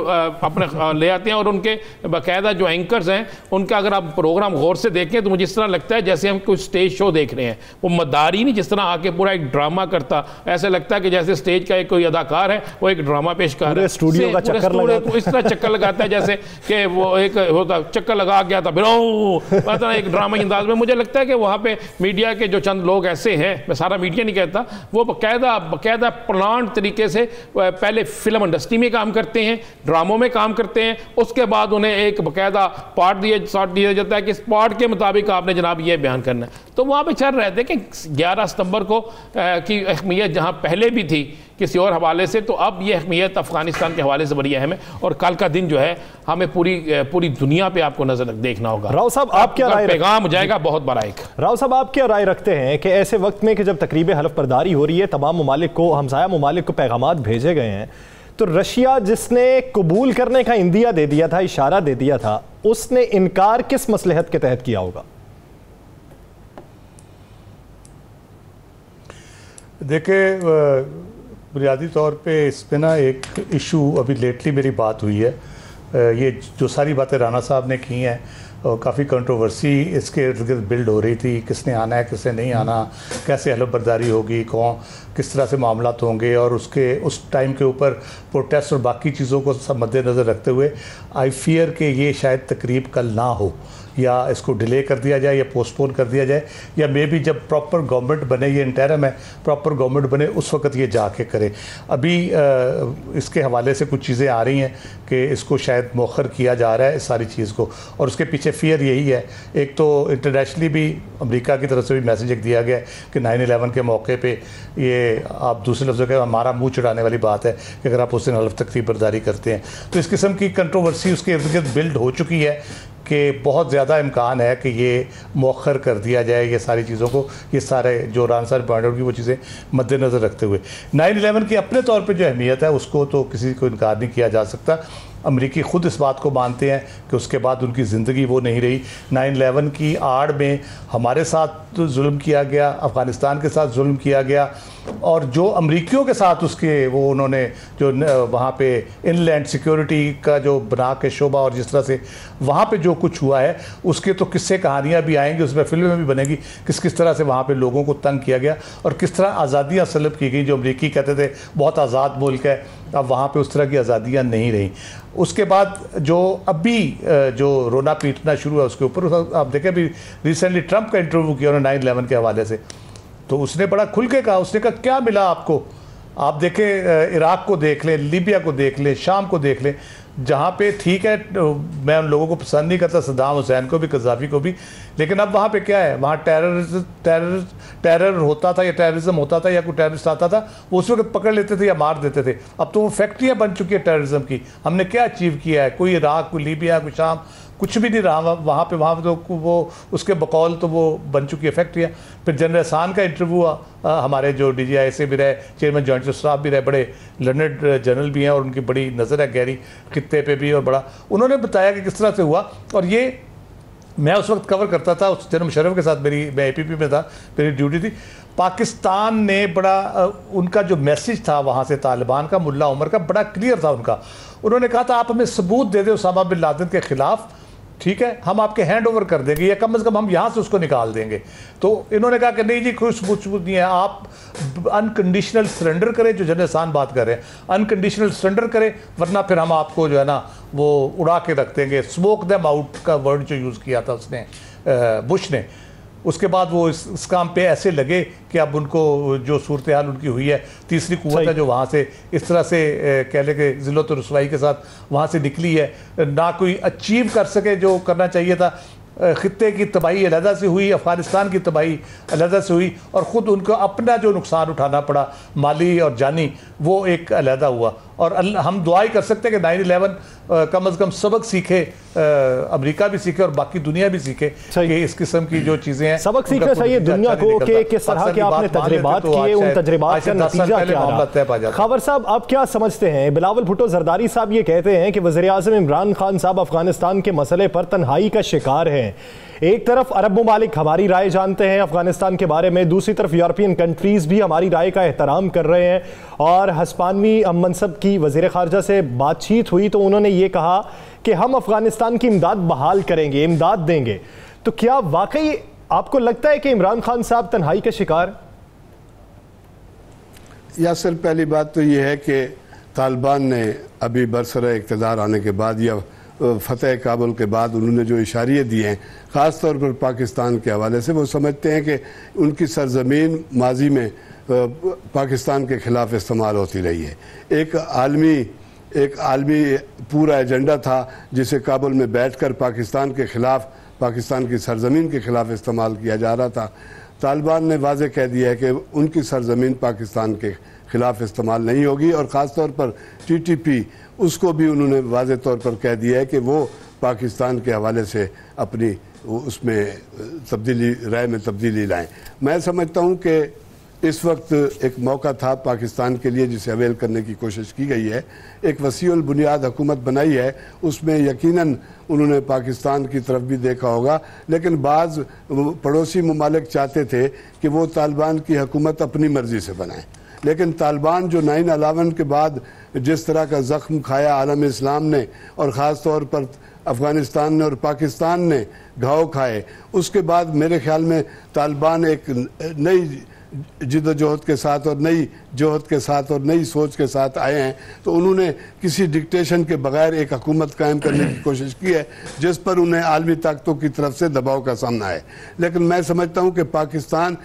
Speaker 2: अपने ले आते हैं। और उनके बाकायदा जो एंकर्स हैं उनका अगर आप प्रोग्राम गौर से देखें तो मुझे इस तरह लगता है जैसे हम कोई स्टेज शो देख रहे हैं। वो मदारी नहीं जिस तरह आके पूरा एक ड्रामा करता, ऐसा लगता है कि जैसे स्टेज का एक कोई अदाकार है वो एक ड्रामा पेश कर रहा है,
Speaker 1: स्टूडियो का चक्कर लगाता है,
Speaker 2: इस तरह चक्कर लगाता है जैसे कि वो एक होता चक्कर लगा गया था फिर पता एक ड्रामा अंदाज में। मुझे लगता है कि वहाँ पे मीडिया के जो चंद लोग ऐसे हैं, मैं सारा मीडिया नहीं कहता, वो बाकायदा प्लान तरीके से पहले फिल्म इंडस्ट्री में काम करते हैं, ड्रामों में काम करते हैं, उसके बाद उन्हें एक बाकायदा पार्ट दिया जाता है कि इस पार्ट के मुताबिक आपने जनाब ये बयान करना है। तो वहाँ पे चल रहे थे कि 11 सितंबर को की अहमियत जहाँ पहले भी थी किसी और हवाले से, तो अब ये अहमियत अफगानिस्तान के हवाले से बड़ी अहम है। और कल का दिन जो है हमें पूरी दुनिया पे आपको नजर देखना होगा।
Speaker 1: राव साहब आप क्या राय,
Speaker 2: पैगाम हो जाएगा बहुत बड़ा एक।
Speaker 1: राव साहब आप क्या राय रखते हैं कि ऐसे वक्त में कि जब तकरीब हल्फ बर्दारी हो रही है, तमाम ममालिक को, हमसाया ममालिक को पैगामात भेजे गए हैं, तो रशिया जिसने कबूल करने का इंदिया दे दिया था, इशारा दे दिया था, उसने इनकार किस मसलहत के तहत किया होगा?
Speaker 3: देखिए बुनियादी तौर पे इस पे ना एक इशू अभी लेटली मेरी बात हुई है, ये जो सारी बातें राना साहब ने की हैं और काफ़ी कंट्रोवर्सी इसके इर्द गिर्द बिल्ड हो रही थी, किसने आना है किसने नहीं आना, कैसे हल्फ बर्दारी होगी, कौन किस तरह से मामलात होंगे, और उस टाइम के ऊपर प्रोटेस्ट और बाकी चीज़ों को सब मद्देनज़र रखते हुए आई फियर कि ये शायद तकरीब कल ना हो, या इसको डिले कर दिया जाए या पोस्टपोन कर दिया जाए, या मे भी जब प्रॉपर गवर्नमेंट बने, ये इंटरम है, प्रॉपर गवर्नमेंट बने उस वक्त ये जाके करे। अभी इसके हवाले से कुछ चीज़ें आ रही हैं कि इसको शायद मौखर किया जा रहा है इस सारी चीज़ को, और उसके पीछे फियर यही है, एक तो इंटरनेशनली भी अमेरिका की तरफ से भी मैसेज एक दिया गया कि 9/11 के मौके पर ये आप दूसरे लफ्ज़ों के हमारा मुँह चढ़ाने वाली बात है कि अगर आप उस दिन हल्फ तकरीब बर्दारी करते हैं। तो इस किस्म की कंट्रोवर्सी उसके इर्द गिर्द बिल्ड हो चुकी है कि बहुत ज़्यादा इम्कान है कि ये मौखर कर दिया जाए ये सारी चीज़ों को, ये सारे जो रान साहब पॉइंट आउट की वो चीज़ें मद्देनज़र रखते हुए। 9/11 की अपने तौर पे जो अहमियत है उसको तो किसी को इनकार नहीं किया जा सकता। अमरीकी ख़ुद इस बात को मानते हैं कि उसके बाद उनकी ज़िंदगी वो नहीं रही। 9/11 की आड़ में हमारे साथ जुल्म किया गया, अफ़गानिस्तान के साथ जुल्म किया गया, और जो अमरीकियों के साथ उसके वो उन्होंने जो वहाँ पे इनलैंड सिक्योरिटी का जो बना के शोबा, और जिस तरह से वहाँ पे जो कुछ हुआ है उसके तो किस्से कहानियाँ भी आएंगी, उसमें फिल्में भी बनेगी, किस तरह से वहाँ पे लोगों को तंग किया गया और किस तरह आज़ादियाँ सलब की गई। जो अमरीकी कहते थे बहुत आज़ाद मुल्क है, अब वहाँ पे उस तरह की आज़ादियाँ नहीं रही। उसके बाद जो अभी जो रोना पीटना शुरू है उसके ऊपर, आप देखें अभी रिसेंटली ट्रंप का इंटरव्यू किया उन्होंने 9/11 के हवाले से, तो उसने बड़ा खुल के कहा, उसने कहा क्या मिला आपको, आप देखें इराक़ को देख लें, लीबिया को देख लें, शाम को देख लें, जहाँ पे ठीक है मैं उन लोगों को पसंद नहीं करता, सद्दाम हुसैन को भी, कज़ाफ़ी को भी, लेकिन अब वहाँ पे क्या है, वहाँ टेरर होता था या टेररिज्म होता था या कोई टेररिस्ट आता था वो उस वक्त पकड़ लेते थे या मार देते थे। अब तो वो फैक्ट्रियाँ बन चुकी है टेररिज्म की। हमने क्या अचीव किया है, कोई इराक़, कोई लीबिया, कोई शाम, कुछ भी नहीं रहा वहाँ पे तो वो उसके बकौल तो वो बन चुकी है फैक्ट्रियाँ। फिर जनरल एहसान का इंटरव्यू हमारे जो DGI से भी रहे, चेयरमैन जॉइंट चिफ साहब भी रहे, बड़े लर्नेड जनरल भी हैं और उनकी बड़ी नज़र है गहरी खित्ते पे भी, और बड़ा उन्होंने बताया कि किस तरह से हुआ। और ये मैं उस वक्त कवर करता था, उस जनरल मुशर्रफ के साथ मैं APP में था, मेरी ड्यूटी थी। पाकिस्तान ने बड़ा उनका जो मैसेज था वहाँ से तालिबान का, मुल्ला उमर का, बड़ा क्लियर था उनका। उन्होंने कहा था आप हमें सबूत दे दें उसामा बिन लादेन के ख़िलाफ़, ठीक है, हम आपके हैंड ओवर कर देंगे या कम से कम हम यहाँ से उसको निकाल देंगे। तो इन्होंने कहा कि नहीं जी कोई सबूत नहीं है, आप अनकंडीशनल सरेंडर करें, जो जनरल एहसान बात कर रहे हैं, अनकंडीशनल सरेंडर करें, वरना फिर हम आपको जो है ना वो उड़ा के रख देंगे। स्मोक देम आउट का वर्ड जो यूज़ किया था उसने बुश ने। उसके बाद वो इस काम पे ऐसे लगे कि अब उनको जो सूरत हाल उनकी हुई है, तीसरी कुव्वत है जो वहाँ से इस तरह से कह ले कि ज़िल्लत और रुसवाई के साथ वहाँ से निकली है, ना कोई अचीव कर सके जो करना चाहिए था। ख़ित्ते की तबाही अलहदा से हुई, अफ़गानिस्तान की तबाही अलहदा से हुई, और ख़ुद उनको अपना जो नुकसान उठाना पड़ा माली और जानी, वो एक अलहदा हुआ। और हम दुआ ही कर सकते हैं कि 9/11 कम अज़ कम सबक सीखे, अमेरिका भी सीखे और बाकी दुनिया भी सीखे कि इस किस्म की जो चीज़ें हैं
Speaker 1: सबक सीखना चाहिए दुनिया को कि किस तरह के आपने तजर्बात किए, उन तजर्बात का नतीजा क्या रहा। खबर साहब, आप क्या समझते हैं? बिलावल भुट्टो ज़रदारी साहब ये कहते हैं कि वज़ीर-ए-आज़म इमरान खान साहब अफगानिस्तान के मसले पर तन्हाई का शिकार हैं। एक तरफ अरब ममालिक हमारी राय जानते हैं अफगानिस्तान के बारे में, दूसरी तरफ यूरोपियन कंट्रीज भी हमारी राय का एहतराम कर रहे हैं। और हस्पानवी मनसब की वज़ीर ख़ारजा से बातचीत हुई तो उन्होंने ये कहा कि हम अफगानिस्तान की इमदाद बहाल करेंगे, इमदाद देंगे। तो क्या वाकई आपको लगता है कि इमरान खान साहब तन्हाई का शिकार?
Speaker 4: यासिर, पहली बात तो ये है कि तालिबान ने अभी बरसरे इक़्तिदार आने के बाद या फ़तह काबुल के बाद उन्होंने जो इशारे दिए हैं ख़ास तौर पर पाकिस्तान के हवाले से, वो समझते हैं कि उनकी सरज़मीन माजी में पाकिस्तान के ख़िलाफ़ इस्तेमाल होती रही है। एक आलमी पूरा एजेंडा था जिसे काबुल में बैठकर पाकिस्तान के ख़िलाफ़, पाकिस्तान की सरज़मीन के ख़िलाफ़ इस्तेमाल किया जा रहा था। तालिबान ने वाज़े कह दिया है कि उनकी सरज़मीन पाकिस्तान के ख़िलाफ़ इस्तेमाल नहीं होगी, और ख़ास तौर पर TTP उसको भी उन्होंने वाज़े तौर पर कह दिया है कि वो पाकिस्तान के हवाले से अपनी उसमें राय में तब्दीली लाएं। मैं समझता हूँ कि इस वक्त एक मौका था पाकिस्तान के लिए जिसे अवेल करने की कोशिश की गई है। एक वसीउल बुनियाद हुकूमत बनाई है, उसमें यकीनन उन्होंने पाकिस्तान की तरफ भी देखा होगा, लेकिन बाज़ पड़ोसी ममालिक चाहते थे कि वो तालिबान की हुकूमत अपनी मर्ज़ी से बनाए। लेकिन तालिबान जो 9/11 के बाद जिस तरह का ज़ख्म खाया आलम इस्लाम ने, और ख़ास तौर पर अफ़गानिस्तान ने और पाकिस्तान ने घाव खाए, उसके बाद मेरे ख़्याल में तालिबान एक नई जिद्दोजहद के साथ और नई जोहद के साथ और नई सोच के साथ आए हैं। तो उन्होंने किसी डिक्टेशन के बगैर एक हुकूमत कायम करने की कोशिश की है जिस पर उन्हें आलमी ताकतों की तरफ से दबाव का सामना है। लेकिन मैं समझता हूँ कि पाकिस्तान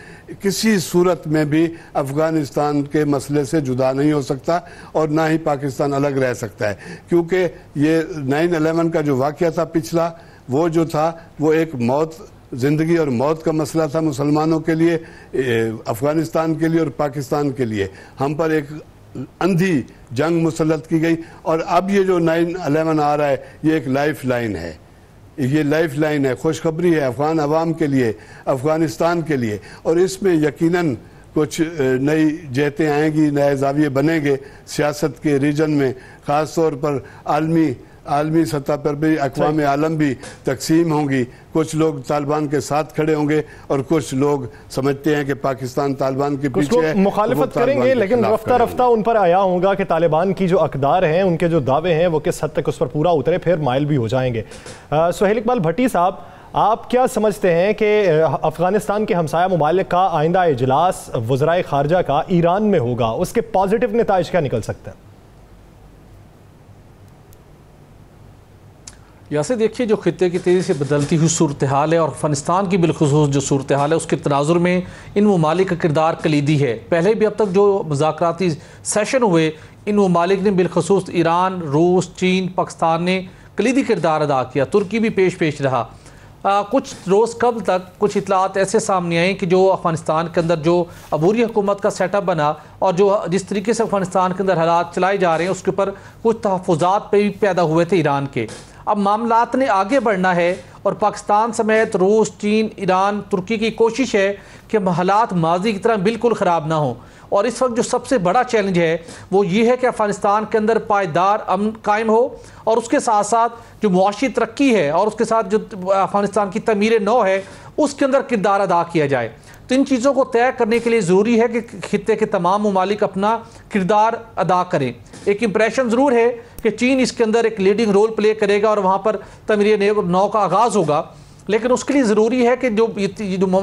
Speaker 4: किसी सूरत में भी अफ़गानिस्तान के मसले से जुदा नहीं हो सकता और ना ही पाकिस्तान अलग रह सकता है, क्योंकि ये 9/11 का जो वाक़या था पिछला, वो जो था वो एक ज़िंदगी और मौत का मसला था मुसलमानों के लिए, अफ़गानिस्तान के लिए और पाकिस्तान के लिए। हम पर एक अंधी जंग मुसल्लत की गई, और अब ये जो 9/11 आ रहा है ये एक लाइफ लाइन है, ये लाइफ लाइन है, खुशखबरी है अफ़गान अवाम के लिए, अफ़गानिस्तान के लिए। और इसमें यकीनन कुछ नई जहतें आएंगी, नए जाविये बनेंगे सियासत के रीजन में, ख़ास तौर पर आलमी सतह पर भी अक़वाम आलम भी तकसीम होंगी। कुछ लोग तालिबान के साथ खड़े होंगे और कुछ लोग समझते हैं कि पाकिस्तान तालिबान के पीछे है,
Speaker 1: मुखालिफत करेंगे। लेकिन रफ्ता रफ्ता उन पर आया होगा कि तालिबान की जो अकदार हैं, उनके जो दावे हैं वो किस हद तक उस पर पूरा उतरे, फिर माइल भी हो जाएंगे। सुहेल इकबाल भट्टी साहब, आप क्या समझते हैं कि अफ़गानिस्तान के हमसाया ममालिक का आइंदा इजलास वज़राए ख़ारजा का ईरान में होगा, उसके पॉजिटिव नताइज क्या निकल सकते हैं?
Speaker 5: यहाँ देखिए, जो खित्ते की तेज़ी से बदलती हुई सूरत हाल है और अफ़गानिस्तान की बिलखुसूस जो सूरत हाल है, उसके तनाजुर में इन ममालिक का किरदार कलीदी है। पहले भी अब तक जो मुज़ाकराती सेशन हुए, इन ममालिक ने बिलखुसूस ईरान, रूस, चीन, पाकिस्तान ने कलीदी किरदार अदा किया। तुर्की भी पेश रहा। कुछ रोज़ कबल तक कुछ इतलात ऐसे सामने आए कि जो अफ़गानिस्तान के अंदर जो अबूरी हुकूमत का सेटअप बना और जो जिस तरीके से अफ़गानिस्तान के अंदर हालात चलाए जा रहे हैं, उसके ऊपर कुछ तहफ़्फ़ुज़ात पे भी पैदा हुए थे ईरान के। अब मामलात ने आगे बढ़ना है और पाकिस्तान समेत रूस, चीन, ईरान, तुर्की की कोशिश है कि हालात माजी की तरह बिल्कुल ख़राब ना हो। और इस वक्त जो सबसे बड़ा चैलेंज है वो ये है कि अफ़गानिस्तान के अंदर पायदार अमन कायम हो और उसके साथ साथ जो मुआशी तरक्की है और उसके साथ जो अफ़गानिस्तान की तमीर नौ है उसके अंदर किरदार अदा किया जाए। तो इन चीज़ों को तय करने के लिए ज़रूरी है कि खित्ते के तमाम ममालिक अपना किरदार अदा करें। एक इम्प्रेशन ज़रूर है कि चीन इसके अंदर एक लीडिंग रोल प्ले करेगा और वहाँ पर तमीर नौ का आगाज़ होगा, लेकिन उसके लिए ज़रूरी है कि जो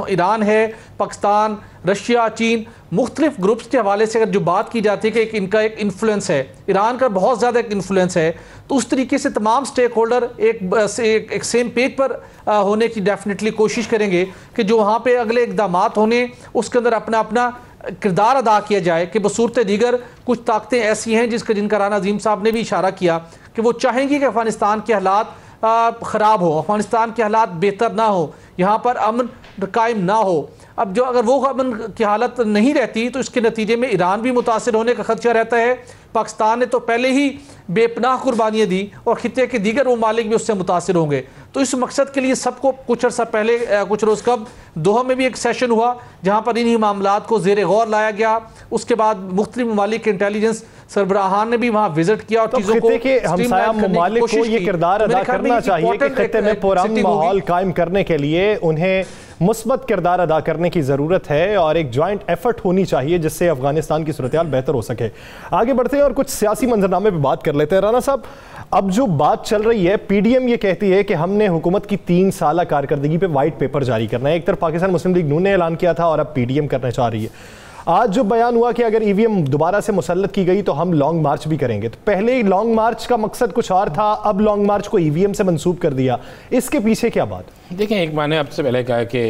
Speaker 5: ईरान है, पाकिस्तान, रशिया, चीन, मुख्तलिफ ग्रुप्स के हवाले से अगर जो बात की जाती है कि इनका एक इन्फ्लुएंस है, ईरान का बहुत ज़्यादा एक इन्फ्लुएंस है, तो उस तरीके से तमाम स्टेक होल्डर एक सेम पेज पर होने की डेफिनेटली कोशिश करेंगे कि जो वहाँ पे अगले इक़दाम होने उसके अंदर अपना अपना किरदार अदा किया जाए। कि बसूरत दीगर कुछ ताकतें ऐसी हैं जिनका राना अजीम साहब ने भी इशारा किया कि वो चाहेंगी कि अफ़गानिस्तान के हालात ख़राब हो, अफगानिस्तान के हालात बेहतर ना हो, यहाँ पर अमन कायम ना हो। अब जो अगर वो अमन की हालत नहीं रहती तो इसके नतीजे में ईरान भी मुतासिर होने का खदशा रहता है। पाकिस्तान ने तो पहले ही बेपनाह कुर्बानियाँ दी और खित्ते के दीगर ममालिक भी उससे मुतासिर होंगे। तो इस मकसद के लिए सबको कुछ अर्सा पहले कुछ रोज़ कब दोहा में भी एक सेशन हुआ जहाँ पर इन्हीं मामलात को ज़ेर गौर लाया गया। उसके बाद मुख्तलिफ ममालिक के इंटेलिजेंस सरबराहान ने भी वहाँ विजिट किया और चीज़ों को
Speaker 1: ममालिक को ये किरदार अदा करना चाहिए कि खित्ते में पुरअमन माहौल कायम करने के लिए उन्हें मुस्बत किरदार अदा करने की ज़रूरत है और एक जॉइंट एफर्ट होनी चाहिए जिससे अफगानिस्तान की सूरत हाल बेहतर हो सके। आगे बढ़ते हैं और कुछ सियासी मंजरनामे पे बात कर लेते हैं। राना साहब, अब जो बात चल रही है, पीडीएम ये कहती है कि हमने हुकूमत की 3 साल कारकर्दगी पे वाइट पेपर जारी करना है। एक तरफ पाकिस्तान मुस्लिम लीग नून ने ऐलान किया था और अब पीडीएम करना चाह रही है। आज जो बयान हुआ कि अगर ईवीएम दोबारा से मुसल्लत की गई तो हम लॉन्ग मार्च भी करेंगे। तो पहले ही लॉन्ग मार्च का मकसद कुछ और था, अब लॉन्ग मार्च को ईवीएम से मंसूब कर दिया, इसके पीछे क्या बात?
Speaker 2: देखें, एक मैंने आपसे पहले कहा कि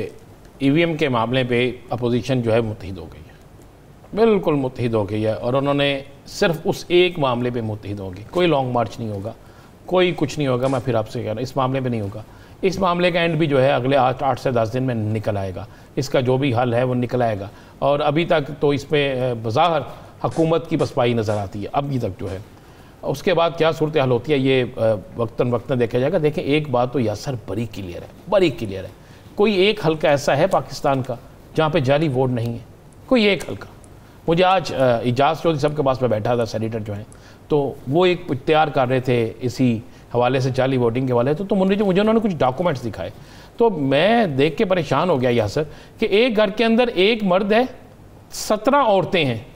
Speaker 2: ईवीएम के मामले पे अपोजिशन जो है मुत्तहिद हो गई है, बिल्कुल मुत्तहिद हो गई है और उन्होंने सिर्फ उस एक मामले पे मुत्तहिद होगी। कोई लॉन्ग मार्च नहीं होगा, कोई कुछ नहीं होगा। मैं फिर आपसे कह रहा हूँ, इस मामले पे नहीं होगा। इस मामले का एंड भी जो है अगले 8 से 10 दिन में निकल आएगा। इसका जो भी हल है वो निकल आएगा और अभी तक तो इस पर बज़ाहिर हुकूमत की पसपाई नज़र आती है अभी तक जो है। उसके बाद क्या सूरत हाल होती है ये वक्तन वक्तन देखा जाएगा। देखें, एक बात तो यासर बड़ी क्लियर है, बड़ी क्लियर है। कोई एक हल्का ऐसा है पाकिस्तान का जहाँ पे जाली वोट नहीं है, कोई एक हल्का। मुझे आज इजाज़ चौधरी साहब के पास में बैठा था, सेनेटर जो है, तो वो एक तैयार कर रहे थे इसी हवाले से, जाली वोटिंग के हवाले। तो मुझे उन्होंने कुछ डॉक्यूमेंट्स दिखाए तो मैं देख के परेशान हो गया यासर कि एक घर के अंदर एक मर्द है, 17 औरतें हैं।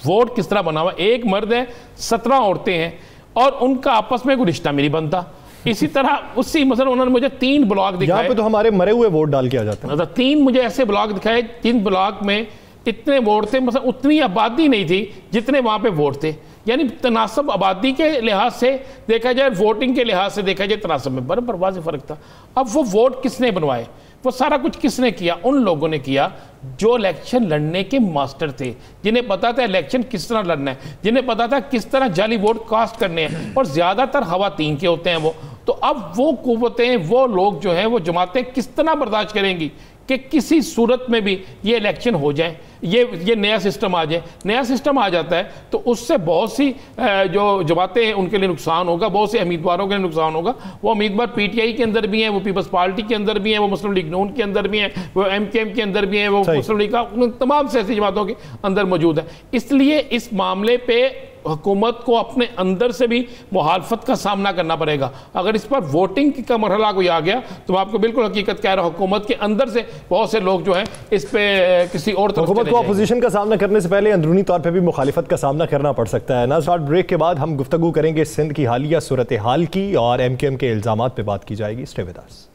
Speaker 2: वोट किस तरह बना हुआ, एक मर्द है, 17 औरतें हैं और उनका आपस में कोई रिश्ता नहीं बनता। इसी तरह उसी मतलब उन्होंने मुझे 3 ब्लॉक दिखाए।
Speaker 1: यहाँ पे तो हमारे मरे हुए वोट डाल के आ जाते हैं।
Speaker 2: मतलब 3 मुझे ऐसे ब्लॉक दिखाए, 3 ब्लॉक में इतने वोट थे, मतलब उतनी आबादी नहीं थी जितने वहाँ पे वोट थे। यानी तनासब आबादी के लिहाज से देखा जाए, वोटिंग के लिहाज से देखा जाए, तनासब में बराबर वाज़ेह फ़र्क था। अब वो वोट किसने बनवाए, वो सारा कुछ किसने किया? उन लोगों ने किया जो इलेक्शन लड़ने के मास्टर थे, जिन्हें पता था इलेक्शन किस तरह लड़ना है, जिन्हें पता था किस तरह जाली वोट कास्ट करने हैं और ज़्यादातर खवातीन के होते हैं वो। तो अब वो कुव्वतें, वो लोग जो हैं, वो जमातें किस तरह बर्दाश्त करेंगी कि किसी सूरत में भी ये इलेक्शन हो जाए, ये नया सिस्टम आ जाए। नया सिस्टम आ जाता है तो उससे बहुत सी जो जमातें हैं उनके लिए नुकसान होगा, बहुत से उम्मीदवारों के लिए नुकसान होगा। वो उम्मीदवार पीटीआई के अंदर भी हैं, वो पीपल्स पार्टी के अंदर भी हैं, वो मुस्लिम लीग नून के अंदर भी हैं, वो एमकेएम के अंदर भी हैं, वो मुस्लिम लीग का तमाम सियासी जमातों के अंदर मौजूद है। इसलिए इस मामले पर हुकूमत को अपने अंदर से भी मुखालफत का सामना करना पड़ेगा। अगर इस पर वोटिंग का मरहला कोई आ गया तो मैं आपको बिल्कुल हकीकत कह रहा हूँ, हुकूमत के अंदर से बहुत से लोग जो हैं इस पे किसी और तरफ
Speaker 1: हुकूमत को अपोजिशन का सामना करने से पहले अंदरूनी तौर पे भी मुखालिफत का सामना करना पड़ सकता है। ना शॉर्ट ब्रेक के बाद हम गुफ्तगू करेंगे सिंध की हालिया सूरत हाल की और एमकेएम के इल्जामात पे बात की जाएगी। Stay with us.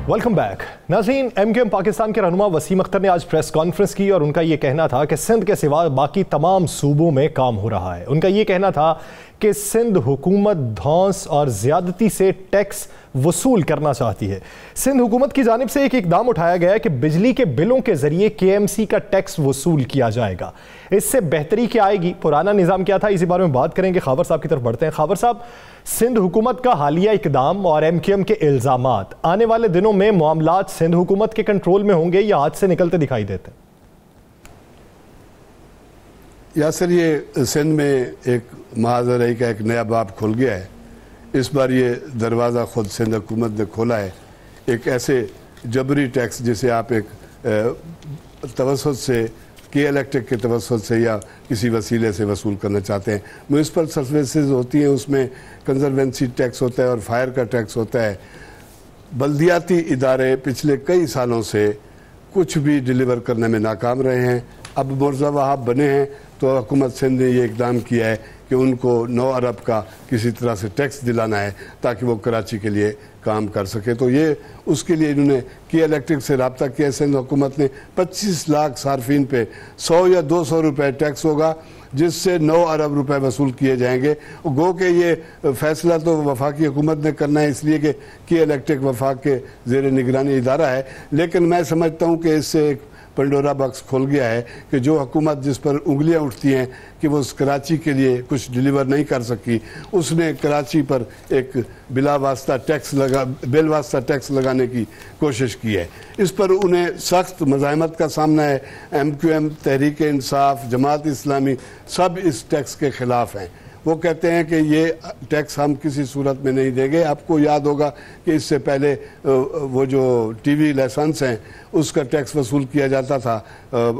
Speaker 1: Welcome back. नाज़रीन, एमकेएम पाकिस्तान के रहनुमा वसीम अख्तर ने आज प्रेस कॉन्फ्रेंस की और उनका ये कहना था कि सिंध के सिवा बाकी तमाम सूबों में काम हो रहा है। उनका ये कहना था कि सिंध हुकूमत धौंस और ज़्यादती से टैक्स वसूल करना चाहती है। सिंध हुकूमत की जानिब से एक इकदाम उठाया गया है कि बिजली के बिलों के जरिए केएमसी का टैक्स वसूल किया जाएगा। इससे बेहतरी क्या आएगी, पुराना निज़ाम क्या था, इसी बारे में बात करेंगे। खावर साहब की तरफ बढ़ते हैं। खावर साहब, सिंध हुकूमत का हालिया इकदाम और एमकेएम के इल्जामात आने वाले दिनों में मामलात सिंध हुकूमत के कंट्रोल में होंगे या हाथ से निकलते दिखाई देते हैं?
Speaker 4: यासर, ये सिंध में एक महाजराई का एक नया बाब खुल गया है। इस बार ये दरवाज़ा खुद सिंध हुकूमत ने खोला है। एक ऐसे जबरी टैक्स जिसे आप एक तवस्सुत से, के इलेक्ट्रिक के तवस्सुत से या किसी वसीले से वसूल करना चाहते हैं। म्यूनसिपल सर्विसेज होती हैं, उसमें कंजर्वेंसी टैक्स होता है और फायर का टैक्स होता है। बल्दियाती इदारे पिछले कई सालों से कुछ भी डिलीवर करने में नाकाम रहे हैं। अब मुर्जा वहाब बने हैं तो हुकूमत सिंध ने ये इकदाम किया है कि उनको 9 अरब का किसी तरह से टैक्स दिलाना है ताकि वो कराची के लिए काम कर सके। तो ये उसके लिए इन्होंने के इलेक्ट्रिक से रब्ता किया। सिंध हुकूमत ने 25 लाख सार्फिन पे 100 या 200 रुपए टैक्स होगा। जिससे 9 अरब रुपए वसूल किए जाएंगे। गो के ये फैसला तो वफाकी हुकूमत ने करना है, इसलिए कि इलेक्ट्रिक वफाक के ज़ेर निगरानी इदारा है, लेकिन मैं समझता हूँ कि इससे एक पंडोरा बॉक्स खोल गया है कि जो हुकूमत जिस पर उंगलियां उठती हैं कि वो कराची के लिए कुछ डिलीवर नहीं कर सकी, उसने कराची पर एक बिलावास्ता टैक्स लगाने की कोशिश की है। इस पर उन्हें सख्त मज़ाहमत का सामना है। MQM, तहरीक इंसाफ, जमात इस्लामी सब इस टैक्स के ख़िलाफ़ हैं। वो कहते हैं कि ये टैक्स हम किसी सूरत में नहीं देंगे। आपको याद होगा कि इससे पहले वो जो TV लाइसेंस हैं उसका टैक्स वसूल किया जाता था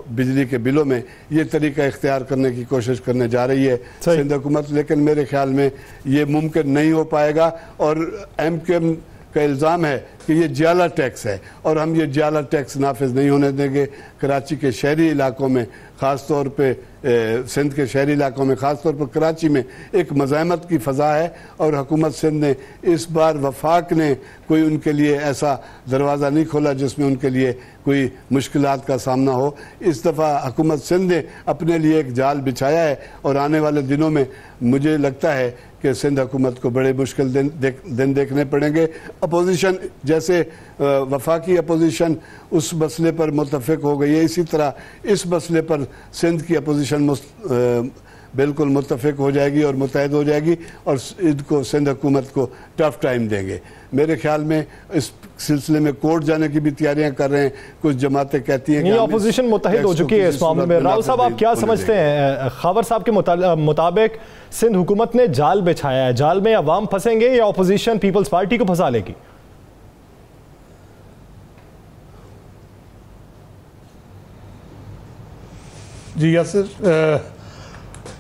Speaker 4: बिजली के बिलों में। ये तरीका इख्तियार करने की कोशिश करने जा रही है सिंध हुकूमत, लेकिन मेरे ख्याल में ये मुमकिन नहीं हो पाएगा। और MQM का इल्ज़ाम है कि ये जियाला टैक्स है और हम ये जियाला टैक्स नाफिज नहीं होने देंगे। कराची के शहरी इलाकों में ख़ास तौर पे सिंध के शहरी इलाकों में ख़ास तौर पर कराची में एक मज़ाहमत की फ़ज़ा है और हुकूमत सिंध ने इस बार वफाक ने कोई उनके लिए ऐसा दरवाज़ा नहीं खोला जिसमें उनके लिए कोई मुश्किलात का सामना हो। इस दफ़ा हुकूमत सिंध ने अपने लिए एक जाल बिछाया है और आने वाले दिनों में मुझे लगता है कि सिंध हुकूमत को बड़े मुश्किल दिन देखने पड़ेंगे। अपोजिशन जैसे वफाकी अपोजिशन उस मसले पर मुत्तफ़िक हो गई है, इसी तरह इस मसले पर सिंध की अपोजिशन बिल्कुल मुत्तफ़िक हो जाएगी और मुत्तहद हो जाएगी और इनको सिंध हुकूमत को टफ टाइम देंगे। मेरे ख्याल में इस सिलसिले में कोर्ट जाने की भी तैयारियां कर रहे हैं। कुछ जमातें कहती हैं कि
Speaker 1: अपोजिशन मुत्तहिद हो चुकी है इस मामले में। राव साहब, आप क्या समझते हैं? खबर साहब के मुताबिक सिंध हुकूमत ने जाल बिछाया है, जाल में अवाम फंसेंगे या अपोजिशन पीपल्स पार्टी को फंसा लेगी?
Speaker 3: जी यासिर,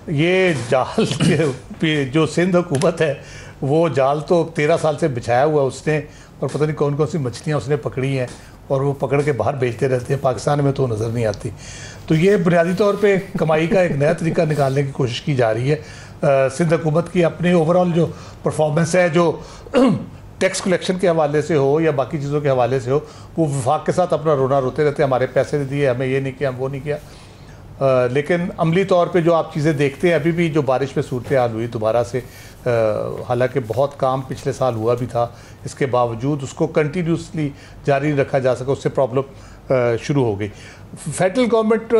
Speaker 3: ये जाल जो सिंध हुकूमत है वो जाल तो 13 साल से बिछाया हुआ उसने, और पता नहीं कौन कौन सी मछलियाँ उसने पकड़ी हैं और वो पकड़ के बाहर बेचते रहते हैं, पाकिस्तान में तो नज़र नहीं आती। तो ये बुनियादी तौर पे कमाई का एक नया तरीका निकालने की कोशिश की जा रही है। सिंध हुकूमत की अपनी ओवरऑल जो परफॉर्मेंस है, जो टैक्स कलेक्शन के हवाले से हो या बाकी चीज़ों के हवाले से हो, वो वफाक के साथ अपना रोना रोते रहते हैं, हमारे पैसे नहीं दिए, हमें ये नहीं किया, हम वो नहीं किया। लेकिन अमली तौर पे जो आप चीज़ें देखते हैं, अभी भी जो बारिश में सूरत हाल हुई दोबारा से, हालांकि बहुत काम पिछले साल हुआ भी था, इसके बावजूद उसको कंटिन्यूसली जारी रखा जा सका, उससे प्रॉब्लम शुरू हो गई। फेडरल गवर्नमेंट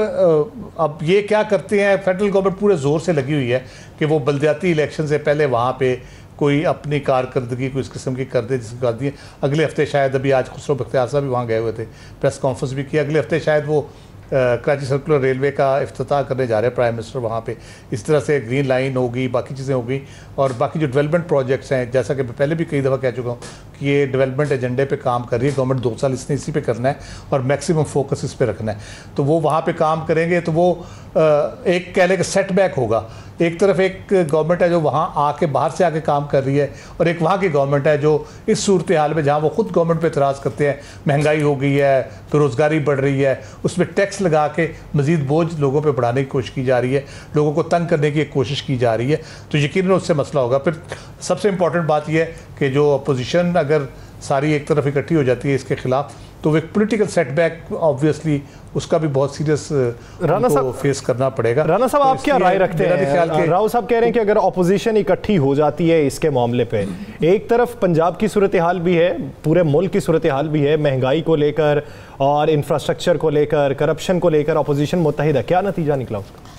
Speaker 3: अब ये क्या करते हैं, फेडरल गवर्नमेंट पूरे ज़ोर से लगी हुई है कि वो बल्दियाती इलेक्शन से पहले वहाँ पे कोई अपनी कारकर्दगी कोई इस किस्म की कर दे, जिसकी बात दी है। अगले हफ्ते शायद, अभी आज खुसरो बख्तियार साहब भी वहाँ गए हुए थे, प्रेस कॉन्फ्रेंस भी किया, अगले हफ्ते शायद वो कराची सर्कुलर रेलवे का इफ्तिताह करने जा रहे हैं प्राइम मिनिस्टर वहाँ पे। इस तरह से ग्रीन लाइन होगी, बाकी चीज़ें होगी, और बाकी जो डेवलपमेंट प्रोजेक्ट्स हैं, जैसा कि मैं पहले भी कई दफ़ा कह चुका हूँ कि ये डेवलपमेंट एजेंडे पे काम कर रही है गवर्नमेंट। 2 साल इसने इसी पे करना है और मैक्सिमम फोकस इस पे रखना है। तो वो वहाँ पे काम करेंगे तो वो एक कह लें कि सेटबैक होगा। एक तरफ एक गवर्नमेंट है जो वहाँ आके बाहर से आके काम कर रही है, और एक वहाँ की गवर्नमेंट है जो इस सूरत हाल में जहाँ वो खुद गवर्नमेंट पे एतराज़ करते हैं, महंगाई हो गई है, बेरोज़गारी बढ़ रही है, उसमें टैक्स लगा के मज़ीद बोझ लोगों पे बढ़ाने की कोशिश की जा रही है, लोगों को तंग करने की एक कोशिश की जा रही है। तो यकीनन उससे मसला होगा। फिर सबसे इम्पॉर्टेंट बात यह है कि जो अपोजिशन अगर सारी एक तरफ इकट्ठी हो जाती है इसके खिलाफ, तो एक पॉलिटिकल सेटबैक ऑब्वियसली उसका भी बहुत सीरियस
Speaker 1: राना साहब
Speaker 3: फेस करना पड़ेगा।
Speaker 1: राना साहब, आप क्या राय रखते हैं? राव साहब कह रहे हैं कि अगर अपोजिशन इकट्ठी हो जाती है इसके मामले पे, एक तरफ पंजाब की सूरत हाल भी है, पूरे मुल्क की सूरत हाल भी है, महंगाई को लेकर और इंफ्रास्ट्रक्चर को लेकर, करप्शन को लेकर अपोजिशन मुत्तहिद है, क्या नतीजा निकला उसका?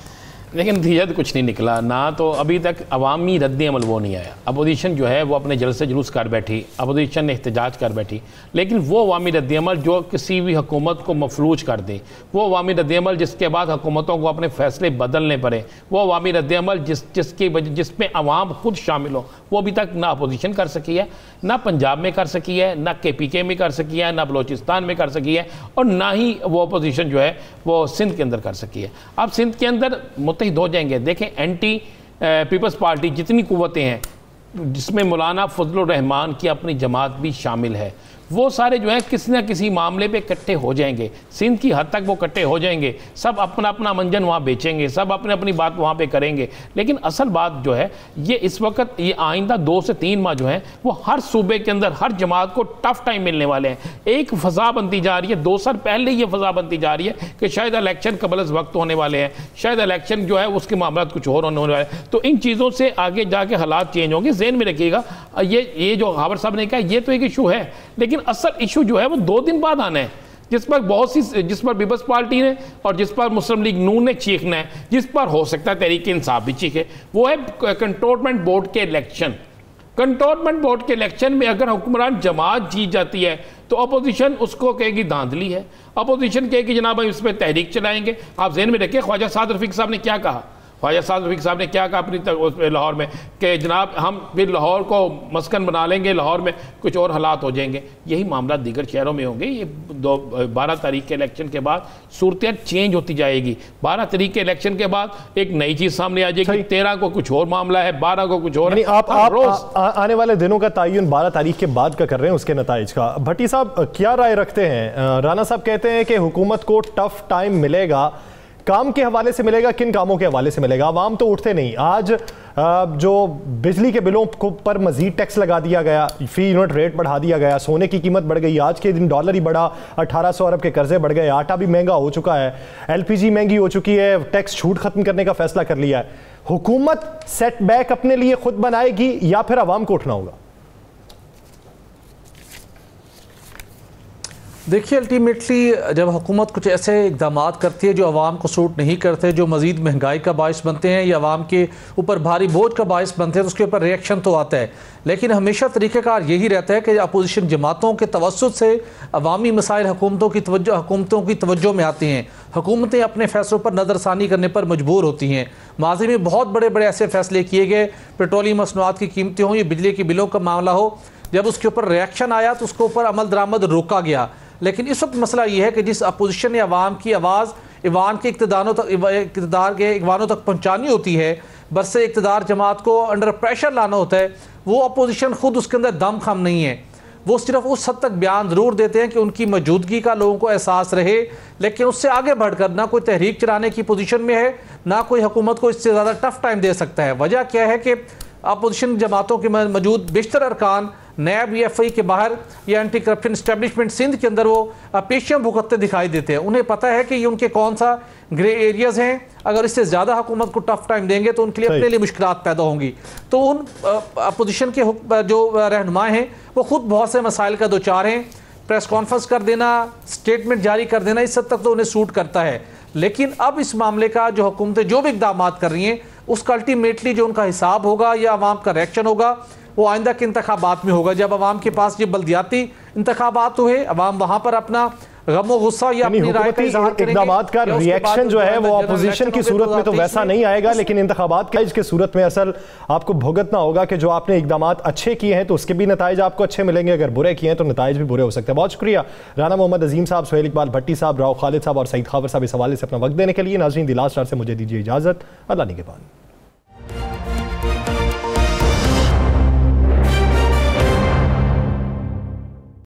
Speaker 2: लेकिन नतीजा तो कुछ नहीं निकला ना। तो अभी तक अवामी रद्द-ए-अमल वो नहीं आया। अपोजिशन जो है वो अपने जलसे जुलूस कर बैठी, अपोजिशन ने एहतजाज कर बैठी, लेकिन वो अवामी रद्द-ए-अमल जो किसी भी हुकूमत को मफलूज कर दे, वो अवामी रद्द-ए-अमल जिसके बाद हुकूमतों को अपने फैसले बदलने पड़े, वो अवामी रद्द-ए-अमल जिसमें अवाम खुद शामिल हो, वो अभी तक ना अपोजिशन कर सकी है, ना पंजाब में कर सकी है, ना KPK में कर सकी है, ना बलोचिस्तान में कर सकी है, और ना ही वो अपोजिशन जो है वो सिंध के अंदर कर सकी है। अब सिंध के अंदर मुत्तहिद हो जाएंगे। देखें, एंटी पीपल्स पार्टी जितनी कुव्वतें हैं, जिसमें मौलाना फजलुर रहमान की अपनी जमात भी शामिल है, वो सारे जो है किसी न किसी मामले पे इकट्ठे हो जाएंगे, सिंध की हद तक वो इकट्ठे हो जाएंगे, सब अपना अपना मंजन वहाँ बेचेंगे, सब अपने अपनी बात वहाँ पे करेंगे। लेकिन असल बात जो है ये इस वक्त ये आइंदा 2 से 3 माह जो है वो हर सूबे के अंदर हर जमात को टफ टाइम मिलने वाले हैं। एक फजा बनती जा रही है, 2 साल पहले ये फजा बनती जा रही है कि शायद इलेक्शन कबल अज़ वक्त होने वाले हैं, शायद इलेक्शन जो है उसके मामला कुछ और होने वाले हैं। तो इन चीज़ों से आगे जाके हालात चेंज होंगे। ज़हन में रखिएगा ये जो हावर साहब ने कहा ये तो एक इशू है, लेकिन असल इशू जो है वो 2 दिन बाद आना है, जिस पर पीपल्स पार्टी ने और जिस पर मुस्लिम लीग नून ने चीखना है, जिस पर हो सकता है तहरीक इंसाफ भी चीखे, वो है कंटोनमेंट बोर्ड के इलेक्शन। कंटोनमेंट बोर्ड के इलेक्शन में अगर हुक्मरान जमात जीत जाती है तो अपोजिशन उसको कहेगी धांधली है, अपोजिशन कहेगी जनाब हम इस पर तहरीक चलाएंगे। आप ज़हन में रखिए ख्वाजा साद रफीक साहब ने क्या कहा, ख्वाजा साद रफीक साहब ने क्या कहा अपनी लाहौर में कि जनाब हम फिर लाहौर को मस्कन बना लेंगे, लाहौर में कुछ और हालात हो जाएंगे। यही मामला दीगर शहरों में होंगे। ये 12 तारीख के इलेक्शन के बाद सूरत चेंज होती जाएगी। 12 तारीख के इलेक्शन के बाद एक नई चीज़ सामने आ जाएगी, 13 को कुछ और मामला है, 12 को कुछ और।
Speaker 1: आप आने वाले दिनों का तयन 12 तारीख के बाद का कर रहे हैं, उसके नताइज का। भट्टी साहब क्या राय रखते हैं? राना साहब कहते हैं कि हुकूमत को टफ टाइम मिलेगा, काम के हवाले से मिलेगा, किन कामों के हवाले से मिलेगा? आवाम तो उठते नहीं। आज जो बिजली के बिलों पर मजीद टैक्स लगा दिया गया, फी यूनिट रेट बढ़ा दिया गया, सोने की कीमत बढ़ गई, आज के दिन डॉलर ही बढ़ा, 1800 अरब के कर्जे बढ़ गए, आटा भी महंगा हो चुका है, LPG महंगी हो चुकी है, टैक्स छूट खत्म करने का फैसला कर लिया है। हुकूमत सेटबैक अपने लिए खुद बनाएगी या फिर आवाम को उठना होगा?
Speaker 5: देखिए, अल्टीमेटली जब हुकूमत कुछ ऐसे इकदाम करती है जो आवाम को सूट नहीं करते, जो मज़ीद महंगाई का बायस बनते हैं या आवाम के ऊपर भारी बोझ का बायस बनते हैं, तो उसके ऊपर रिएक्शन तो आता है। लेकिन हमेशा तरीक़ाकार यही रहता है कि अपोजिशन जमातों के तवस्सुत से अवामी मसाइल हुकूमतों की तवज्जो में आती हैं। हुकूमतें अपने फ़ैसलों पर नज़रसानी करने पर मजबूर होती हैं। माज़ी में बहुत बड़े बड़े ऐसे फ़ैसले किए गए, पेट्रोलियम मसनूआत की कीमतें हों या बिजली के बिलों का मामला हो, जब उसके ऊपर रिएक्शन आया तो उसके ऊपर अमल दरामद रोका गया। लेकिन इस वक्त मसला ये है कि जिस अपोजिशन ने अवाम की आवाज़ ईवान के इक़्तिदार के ईवानों तक पहुँचानी होती है, बरसे इक़्तिदार जमात को अंडर प्रेशर लाना होता है, वो अपोजिशन खुद उसके अंदर दम खम नहीं है। वो सिर्फ उस हद तक बयान ज़रूर देते हैं कि उनकी मौजूदगी का लोगों को एहसास रहे, लेकिन उससे आगे बढ़कर ना कोई तहरीक चलाने की पोजीशन में है, ना कोई हुकूमत को इससे ज़्यादा टफ टाइम दे सकता है। वजह क्या है कि अपोजिशन जमातों के मौजूद बेशतर अरकान नैब EFI के बाहर या एंटी करप्शन इस्टेब्लिशमेंट सिंध के अंदर वो पेशियां भुगतते दिखाई देते हैं। उन्हें पता है कि ये उनके कौन सा ग्रे एरियाज़ हैं, अगर इससे ज़्यादा हुकूमत को टफ टाइम देंगे तो उनके लिए अपने लिए मुश्किलात पैदा होंगी। तो उन अपोजिशन के जो रहनुमा हैं वो खुद बहुत से मसाइल का दो चार हैं। प्रेस कॉन्फ्रेंस कर देना, स्टेटमेंट जारी कर देना, इस हद तक तो उन्हें सूट करता है। लेकिन अब इस मामले का जो हुकूमतें जो भी इक़दाम कर रही हैं उसका अल्टीमेटली जो उनका हिसाब होगा या अवाम का रिएक्शन होगा वो आइंदा के इंतखाबात में होगा। जब अवाम के पास ये बल्दियाती इंतखाबात हुए, अवाम वहाँ पर अपना गम गुस्सा या अपनी राय का इज़हार करेंगे।
Speaker 1: इक़दामात का रिएक्शन जो है वो अपोजिशन की सूरत में तो वैसा नहीं आएगा, लेकिन इंतखाबात की सूरत में असल आपको भुगतना होगा कि जो आपने इक़दामात अच्छे किए हैं तो उसके भी नताइज आपको अच्छे मिलेंगे, अगर बुरे किए हैं तो नताइज भी बुरे हो सकते हैं। बहुत शुक्रिया राना मोहम्मद अजीम साहब, सुहेल इकबाल भट्टी साहब, राव खालिद साहब और सईद खावर साहब इस हवाले से अपना वक्त देने के लिए। नाज़रीन, दी लास्ट आवर से मुझे दीजिए इजाज़त। अल्लाह निगहबान।